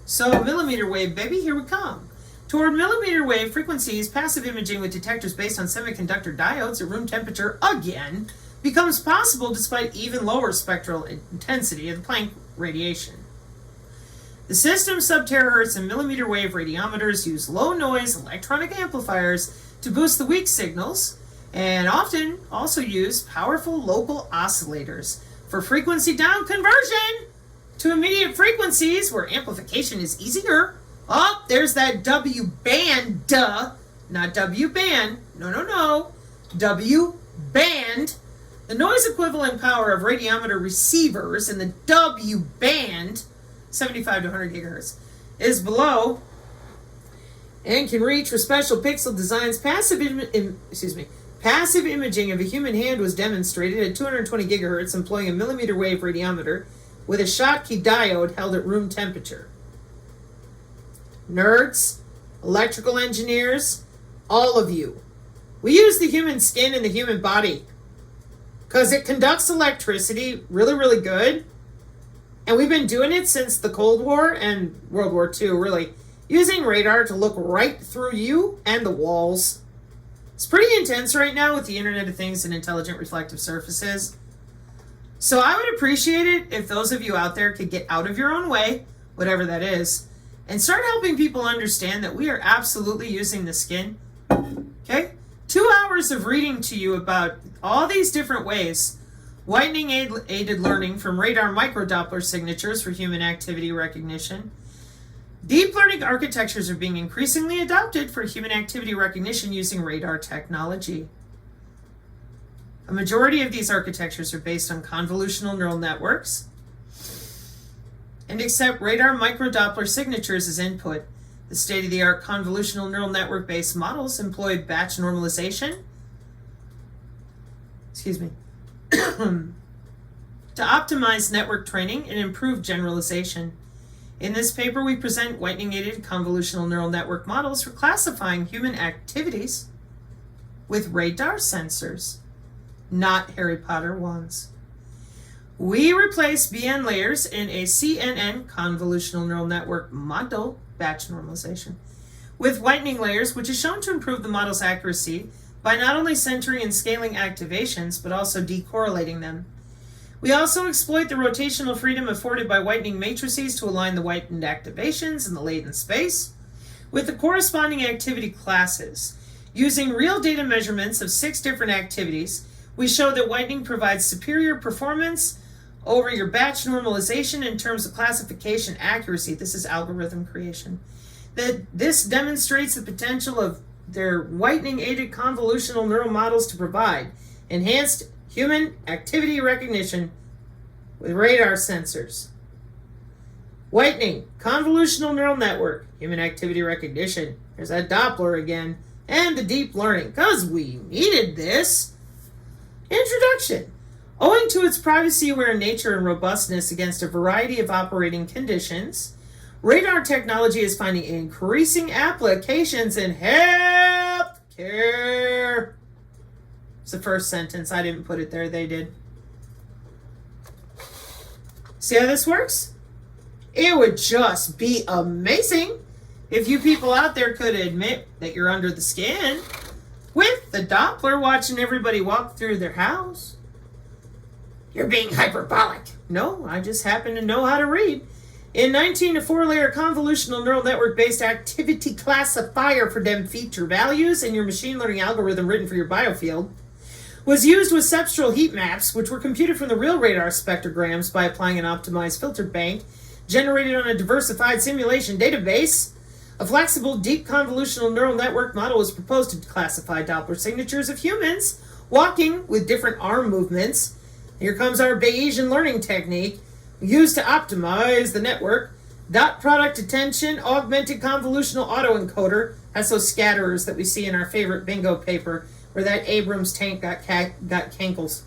So, millimeter wave, baby, here we come. Toward millimeter wave frequencies, passive imaging with detectors based on semiconductor diodes at room temperature, again, becomes possible despite even lower spectral intensity of the Planck radiation. The system's sub-terahertz and millimeter wave radiometers use low-noise electronic amplifiers to boost the weak signals, and often also use powerful local oscillators for frequency down conversion to immediate frequencies where amplification is easier. Oh, there's that W-band, duh, not W-band, no, W-band. The noise equivalent power of radiometer receivers in the W-band, 75 to 100 gigahertz, is below and can reach for special pixel designs. Passive imaging of a human hand was demonstrated at 220 gigahertz employing a millimeter wave radiometer with a Schottky diode held at room temperature. Nerds, electrical engineers, all of you, we use the human skin and the human body because it conducts electricity really, really good. And we've been doing it since the Cold War and World War II, really, using radar to look right through you and the walls. It's pretty intense right now with the Internet of Things and intelligent reflective surfaces. So I would appreciate it if those of you out there could get out of your own way, whatever that is, and start helping people understand that we are absolutely using the skin. Okay? 2 hours of reading to you about all these different ways. Whitening aided learning from radar microdoppler signatures for human activity recognition. Deep learning architectures are being increasingly adopted for human activity recognition using radar technology. A majority of these architectures are based on convolutional neural networks and accept radar microdoppler signatures as input. The state-of-the-art convolutional neural network-based models employ batch normalization, to optimize network training and improve generalization. In this paper, we present whitening-aided convolutional neural network models for classifying human activities with radar sensors, not Harry Potter wands. We replace BN layers in a CNN convolutional neural network model, batch normalization, with whitening layers, which is shown to improve the model's accuracy by not only centering and scaling activations, but also decorrelating them. We also exploit the rotational freedom afforded by whitening matrices to align the whitened activations in the latent space with the corresponding activity classes. Using real data measurements of 6 different activities, we show that whitening provides superior performance over your batch normalization in terms of classification accuracy. This is algorithm creation. This demonstrates the potential of their whitening-aided convolutional neural models to provide enhanced human activity recognition with radar sensors. Whitening, convolutional neural network, human activity recognition. There's that Doppler again. And the deep learning, because we needed this. Introduction. Owing to its privacy-aware nature and robustness against a variety of operating conditions, radar technology is finding increasing applications in healthcare. It's the first sentence. I didn't put it there. They did. See how this works? It would just be amazing if you people out there could admit that you're under the skin with the Doppler watching everybody walk through their house. You're being hyperbolic. No, I just happen to know how to read. In 19, a 4-layer convolutional neural network-based activity classifier for them feature values in your machine learning algorithm written for your biofield was used with cepstral heat maps, which were computed from the real radar spectrograms by applying an optimized filter bank generated on a diversified simulation database. A flexible, deep convolutional neural network model was proposed to classify Doppler signatures of humans walking with different arm movements. Here comes our Bayesian learning technique used to optimize the network. Dot product attention, augmented convolutional autoencoder. That's those scatterers that we see in our favorite bingo paper where that Abrams tank got cankles.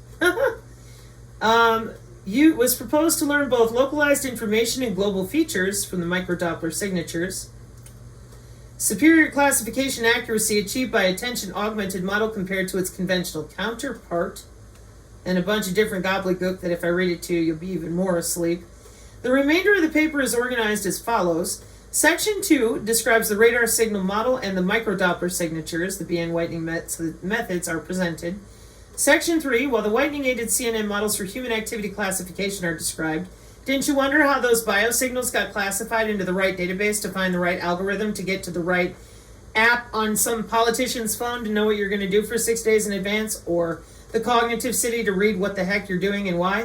Was proposed to learn both localized information and global features from the microdoppler signatures. Superior classification accuracy achieved by attention augmented model compared to its conventional counterpart. And a bunch of different gobbledygook that if I read it to you, you'll be even more asleep. The remainder of the paper is organized as follows. Section 2 describes the radar signal model and the microdoppler signatures. The BN whitening methods are presented. Section 3, while the whitening-aided CNN models for human activity classification are described, didn't you wonder how those biosignals got classified into the right database to find the right algorithm to get to the right app on some politician's phone to know what you're going to do for 6 days in advance, or the cognitive city to read what the heck you're doing and why?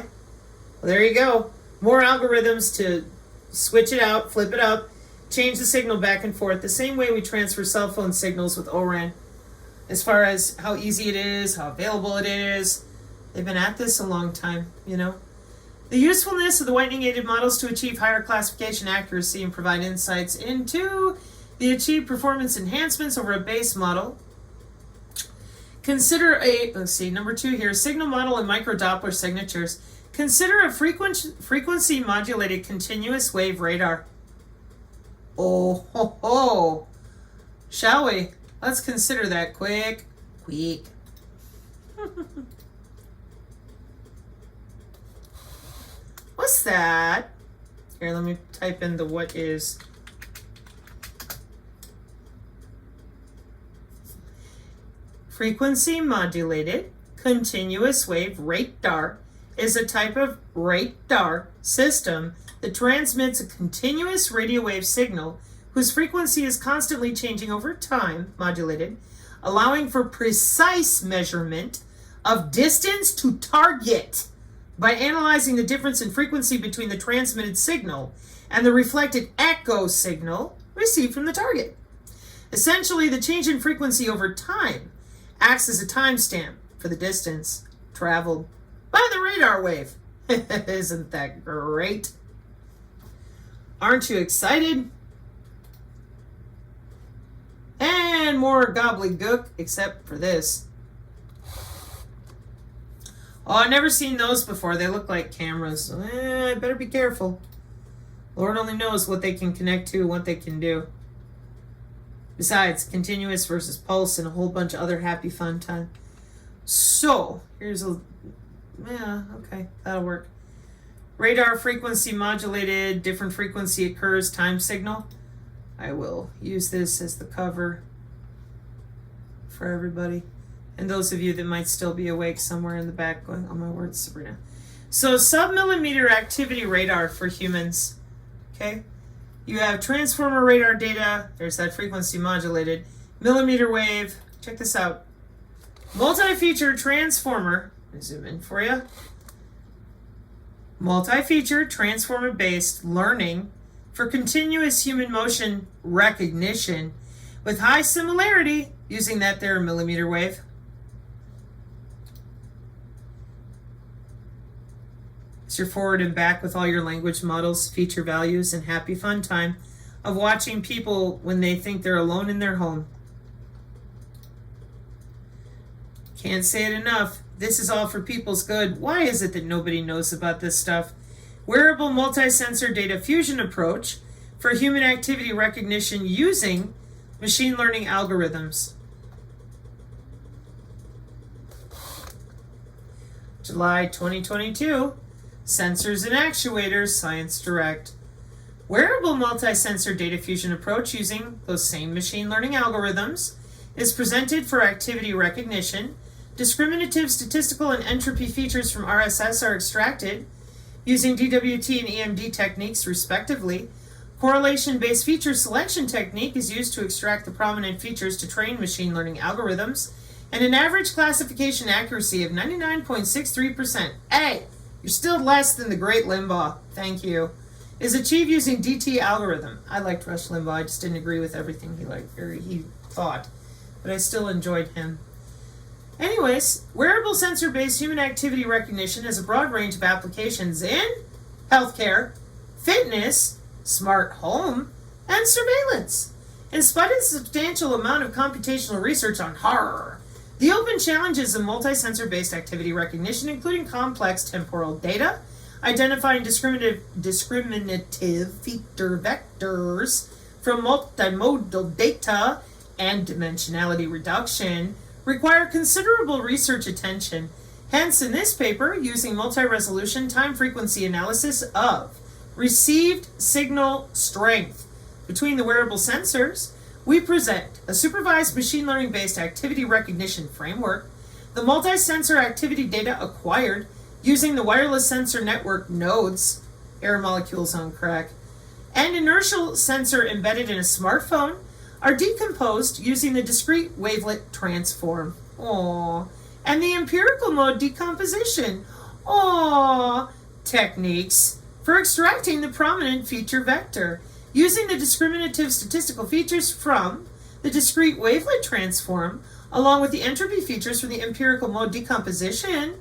Well, there you go. More algorithms to switch it out, flip it up, change the signal back and forth, the same way we transfer cell phone signals with ORAN. As far as how easy it is, how available it is, they've been at this a long time, you know. The usefulness of the whitening-aided models to achieve higher classification accuracy and provide insights into the achieved performance enhancements over a base model. Consider number 2 here, signal model and microdoppler signatures. Consider a frequency modulated continuous wave radar. Oh, ho, ho. Shall we? Let's consider that quick. What's that? Here, let me type in the what is. Frequency modulated continuous wave radar is a type of radar system that transmits a continuous radio wave signal whose frequency is constantly changing over time, modulated, allowing for precise measurement of distance to target by analyzing the difference in frequency between the transmitted signal and the reflected echo signal received from the target. Essentially, the change in frequency over time acts as a timestamp for the distance traveled by the radar wave. Isn't that great? Aren't you excited? And more gobbledygook, except for this. Oh, I've never seen those before. They look like cameras. I better be careful. Lord only knows what they can connect to and what they can do. Besides, continuous versus pulse and a whole bunch of other happy fun time. So, here's a... Yeah, okay, that'll work. Radar frequency modulated, different frequency occurs, time signal. I will use this as the cover for everybody. And those of you that might still be awake somewhere in the back going, oh my word, Sabrina. So, sub-millimeter activity radar for humans. Okay? You have transformer radar data. There's that frequency modulated. Millimeter wave. Check this out. Multi-feature transformer. Let me zoom in for you. Multi-feature transformer-based learning for continuous human motion recognition with high similarity using that there millimeter wave. It's your forward and back with all your language models, feature values, and happy fun time of watching people when they think they're alone in their home. Can't say it enough. This is all for people's good. Why is it that nobody knows about this stuff? Wearable multi-sensor data fusion approach for human activity recognition using machine learning algorithms. July 2022. Sensors and Actuators, Science Direct. Wearable multi-sensor data fusion approach using those same machine learning algorithms is presented for activity recognition. Discriminative statistical and entropy features from RSS are extracted using DWT and EMD techniques respectively. Correlation-based feature selection technique is used to extract the prominent features to train machine learning algorithms, and an average classification accuracy of 99.63%. Hey! You're still less than the great Limbaugh. Thank you. Is achieved using DT algorithm. I liked Rush Limbaugh. I just didn't agree with everything he thought, but I still enjoyed him. Anyways, wearable sensor-based human activity recognition has a broad range of applications in healthcare, fitness, smart home, and surveillance. In spite of the substantial amount of computational research on horror, the open challenges of multi-sensor-based activity recognition, including complex temporal data, identifying discriminative feature vectors from multimodal data, and dimensionality reduction, require considerable research attention. Hence, in this paper, using multi-resolution time-frequency analysis of received signal strength between the wearable sensors, we present a supervised machine learning-based activity recognition framework, the multi-sensor activity data acquired using the wireless sensor network nodes, air molecules on crack, and inertial sensor embedded in a smartphone are decomposed using the discrete wavelet transform. Aww. And the empirical mode decomposition. Aww. Techniques for extracting the prominent feature vector. Using the discriminative statistical features from the discrete wavelet transform, along with the entropy features from the empirical mode decomposition,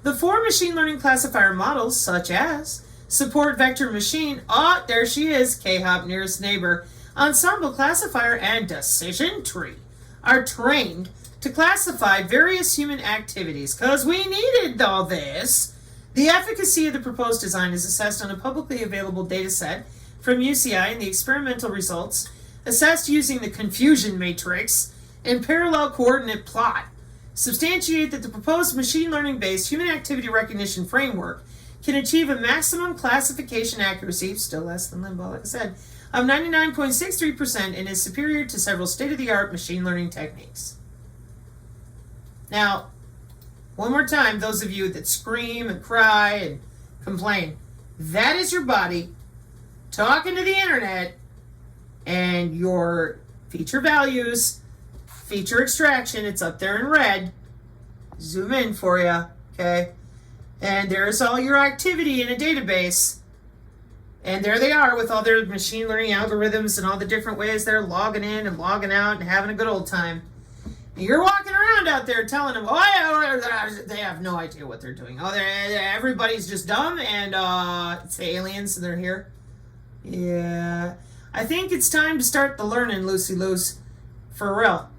the 4 machine learning classifier models, such as support vector machine, there she is, K-hop nearest neighbor, ensemble classifier, and decision tree, are trained to classify various human activities. Because we needed all this. The efficacy of the proposed design is assessed on a publicly available data set from UCI, and the experimental results, assessed using the confusion matrix and parallel coordinate plot, substantiate that the proposed machine learning-based human activity recognition framework can achieve a maximum classification accuracy, still less than Limbaugh, like I said, of 99.63% and is superior to several state-of-the-art machine learning techniques. Now, one more time, those of you that scream and cry and complain, that is your body talking to the internet, and your feature values, feature extraction, it's up there in red. Zoom in for you, okay? And there's all your activity in a database. And there they are with all their machine learning algorithms and all the different ways they're logging in and logging out and having a good old time. And you're walking around out there telling them, they have no idea what they're doing. Everybody's just dumb, and it's the aliens and they're here. Yeah, I think it's time to start the learning, Lucy-Loose, for real.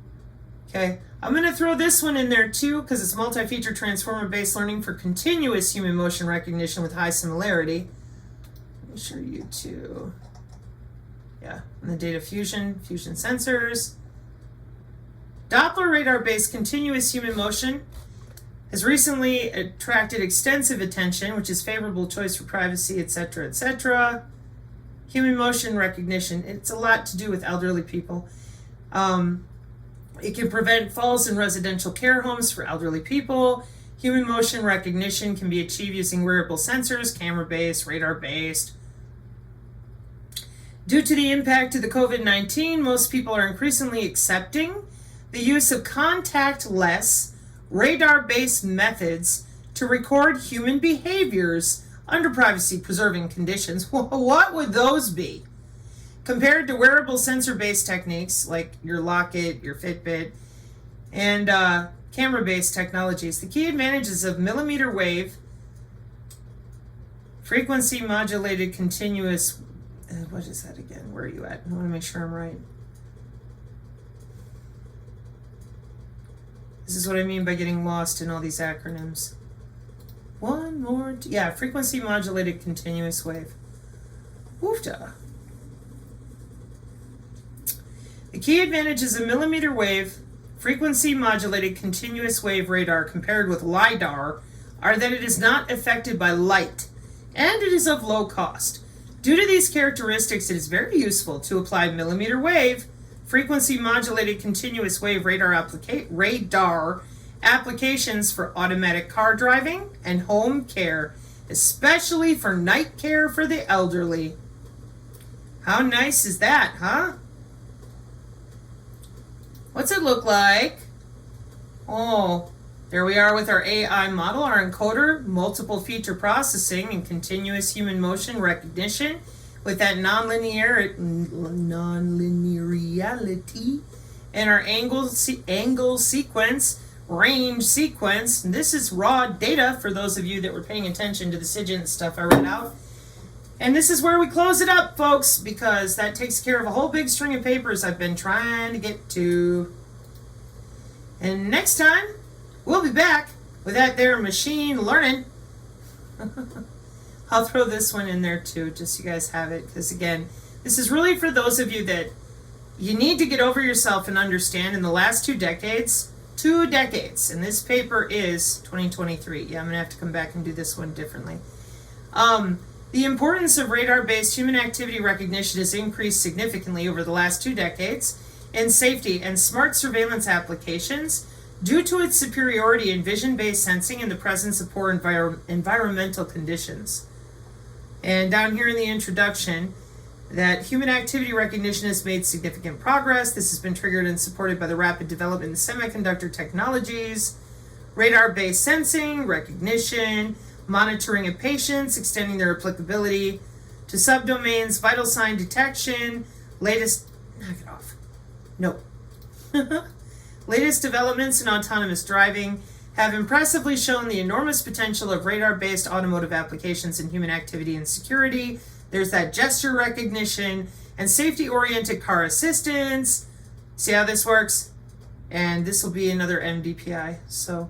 Okay, I'm going to throw this one in there too, because it's multi-feature transformer-based learning for continuous human motion recognition with high similarity. Make sure you two, yeah, and the data fusion sensors. Doppler radar-based continuous human motion has recently attracted extensive attention, which is favorable choice for privacy, etc., etc. Human motion recognition, it's a lot to do with elderly people. It can prevent falls in residential care homes for elderly people. Human motion recognition can be achieved using wearable sensors, camera-based, radar-based. Due to the impact of the COVID-19, most people are increasingly accepting the use of contactless, radar-based methods to record human behaviors under privacy-preserving conditions. What would those be? Compared to wearable sensor-based techniques like your Locket, your Fitbit, and camera-based technologies, the key advantages of millimeter wave, frequency modulated continuous, what is that again? Where are you at? I want to make sure I'm right. This is what I mean by getting lost in all these acronyms. One more, yeah, frequency modulated continuous wave. Woofda. The key advantages of millimeter wave, frequency modulated continuous wave radar compared with LiDAR are that it is not affected by light and it is of low cost. Due to these characteristics, it is very useful to apply millimeter wave, frequency modulated continuous wave radar applications for automatic car driving and home care, especially for night care for the elderly. How nice is that, huh? What's it look like? Oh, there we are with our AI model, our encoder, multiple feature processing and continuous human motion recognition with that nonlinearity, and our angle sequence, range sequence. And this is raw data for those of you that were paying attention to the SIGINT stuff I read out. And this is where we close it up, folks, because that takes care of a whole big string of papers I've been trying to get to. And next time, we'll be back with that there machine learning. I'll throw this one in there too, just so you guys have it, because again, this is really for those of you that you need to get over yourself and understand in the last 2 decades, and this paper is 2023. Yeah, I'm going to have to come back and do this one differently. The importance of radar-based human activity recognition has increased significantly over the last 2 decades in safety and smart surveillance applications due to its superiority in vision-based sensing in the presence of poor environmental conditions. And down here in the introduction, that human activity recognition has made significant progress. This has been triggered and supported by the rapid development in semiconductor technologies, radar-based sensing, recognition, monitoring of patients, extending their applicability to subdomains, vital sign detection, latest developments in autonomous driving have impressively shown the enormous potential of radar-based automotive applications in human activity and security. There's that gesture recognition and safety-oriented car assistance. See how this works? And this will be another MDPI. So,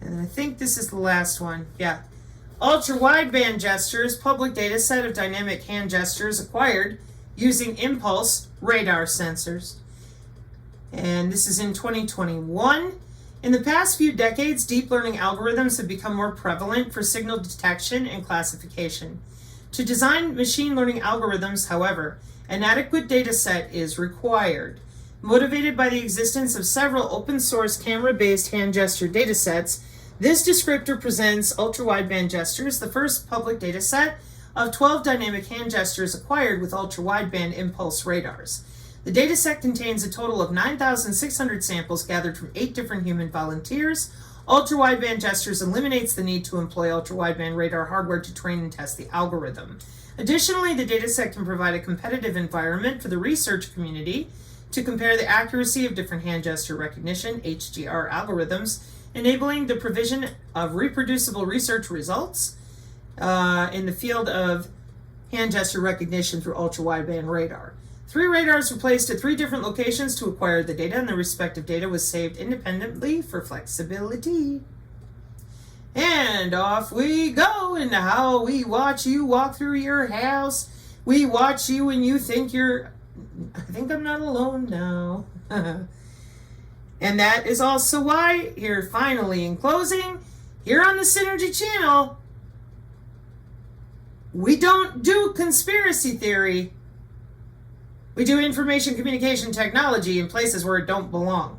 and I think this is the last one. Yeah. Ultra-wideband gestures, public data set of dynamic hand gestures acquired using impulse radar sensors. And this is in 2021. In the past few decades, deep learning algorithms have become more prevalent for signal detection and classification. To design machine learning algorithms, however, an adequate data set is required. Motivated by the existence of several open-source camera-based hand gesture datasets, this descriptor presents ultra-wideband gestures, the first public dataset of 12 dynamic hand gestures acquired with ultra-wideband impulse radars. The dataset contains a total of 9,600 samples gathered from 8 different human volunteers. Ultra-wideband gestures eliminates the need to employ ultra-wideband radar hardware to train and test the algorithm. Additionally, the dataset can provide a competitive environment for the research community to compare the accuracy of different hand gesture recognition, HGR algorithms, enabling the provision of reproducible research results in the field of hand gesture recognition through ultra-wideband radar. 3 radars were placed at 3 different locations to acquire the data, and the respective data was saved independently for flexibility. And off we go into how we watch you walk through your house. We watch you when you think I think I'm not alone now. And that is also why, here finally in closing, here on the Synergy channel, we don't do conspiracy theory. We do information communication technology in places where it don't belong.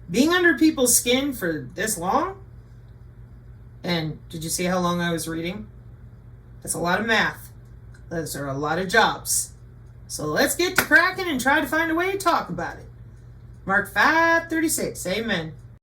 Being under people's skin for this long, and did you see how long I was reading? That's a lot of math. Those are a lot of jobs. So let's get to cracking and try to find a way to talk about it. Mark 5:36. Amen.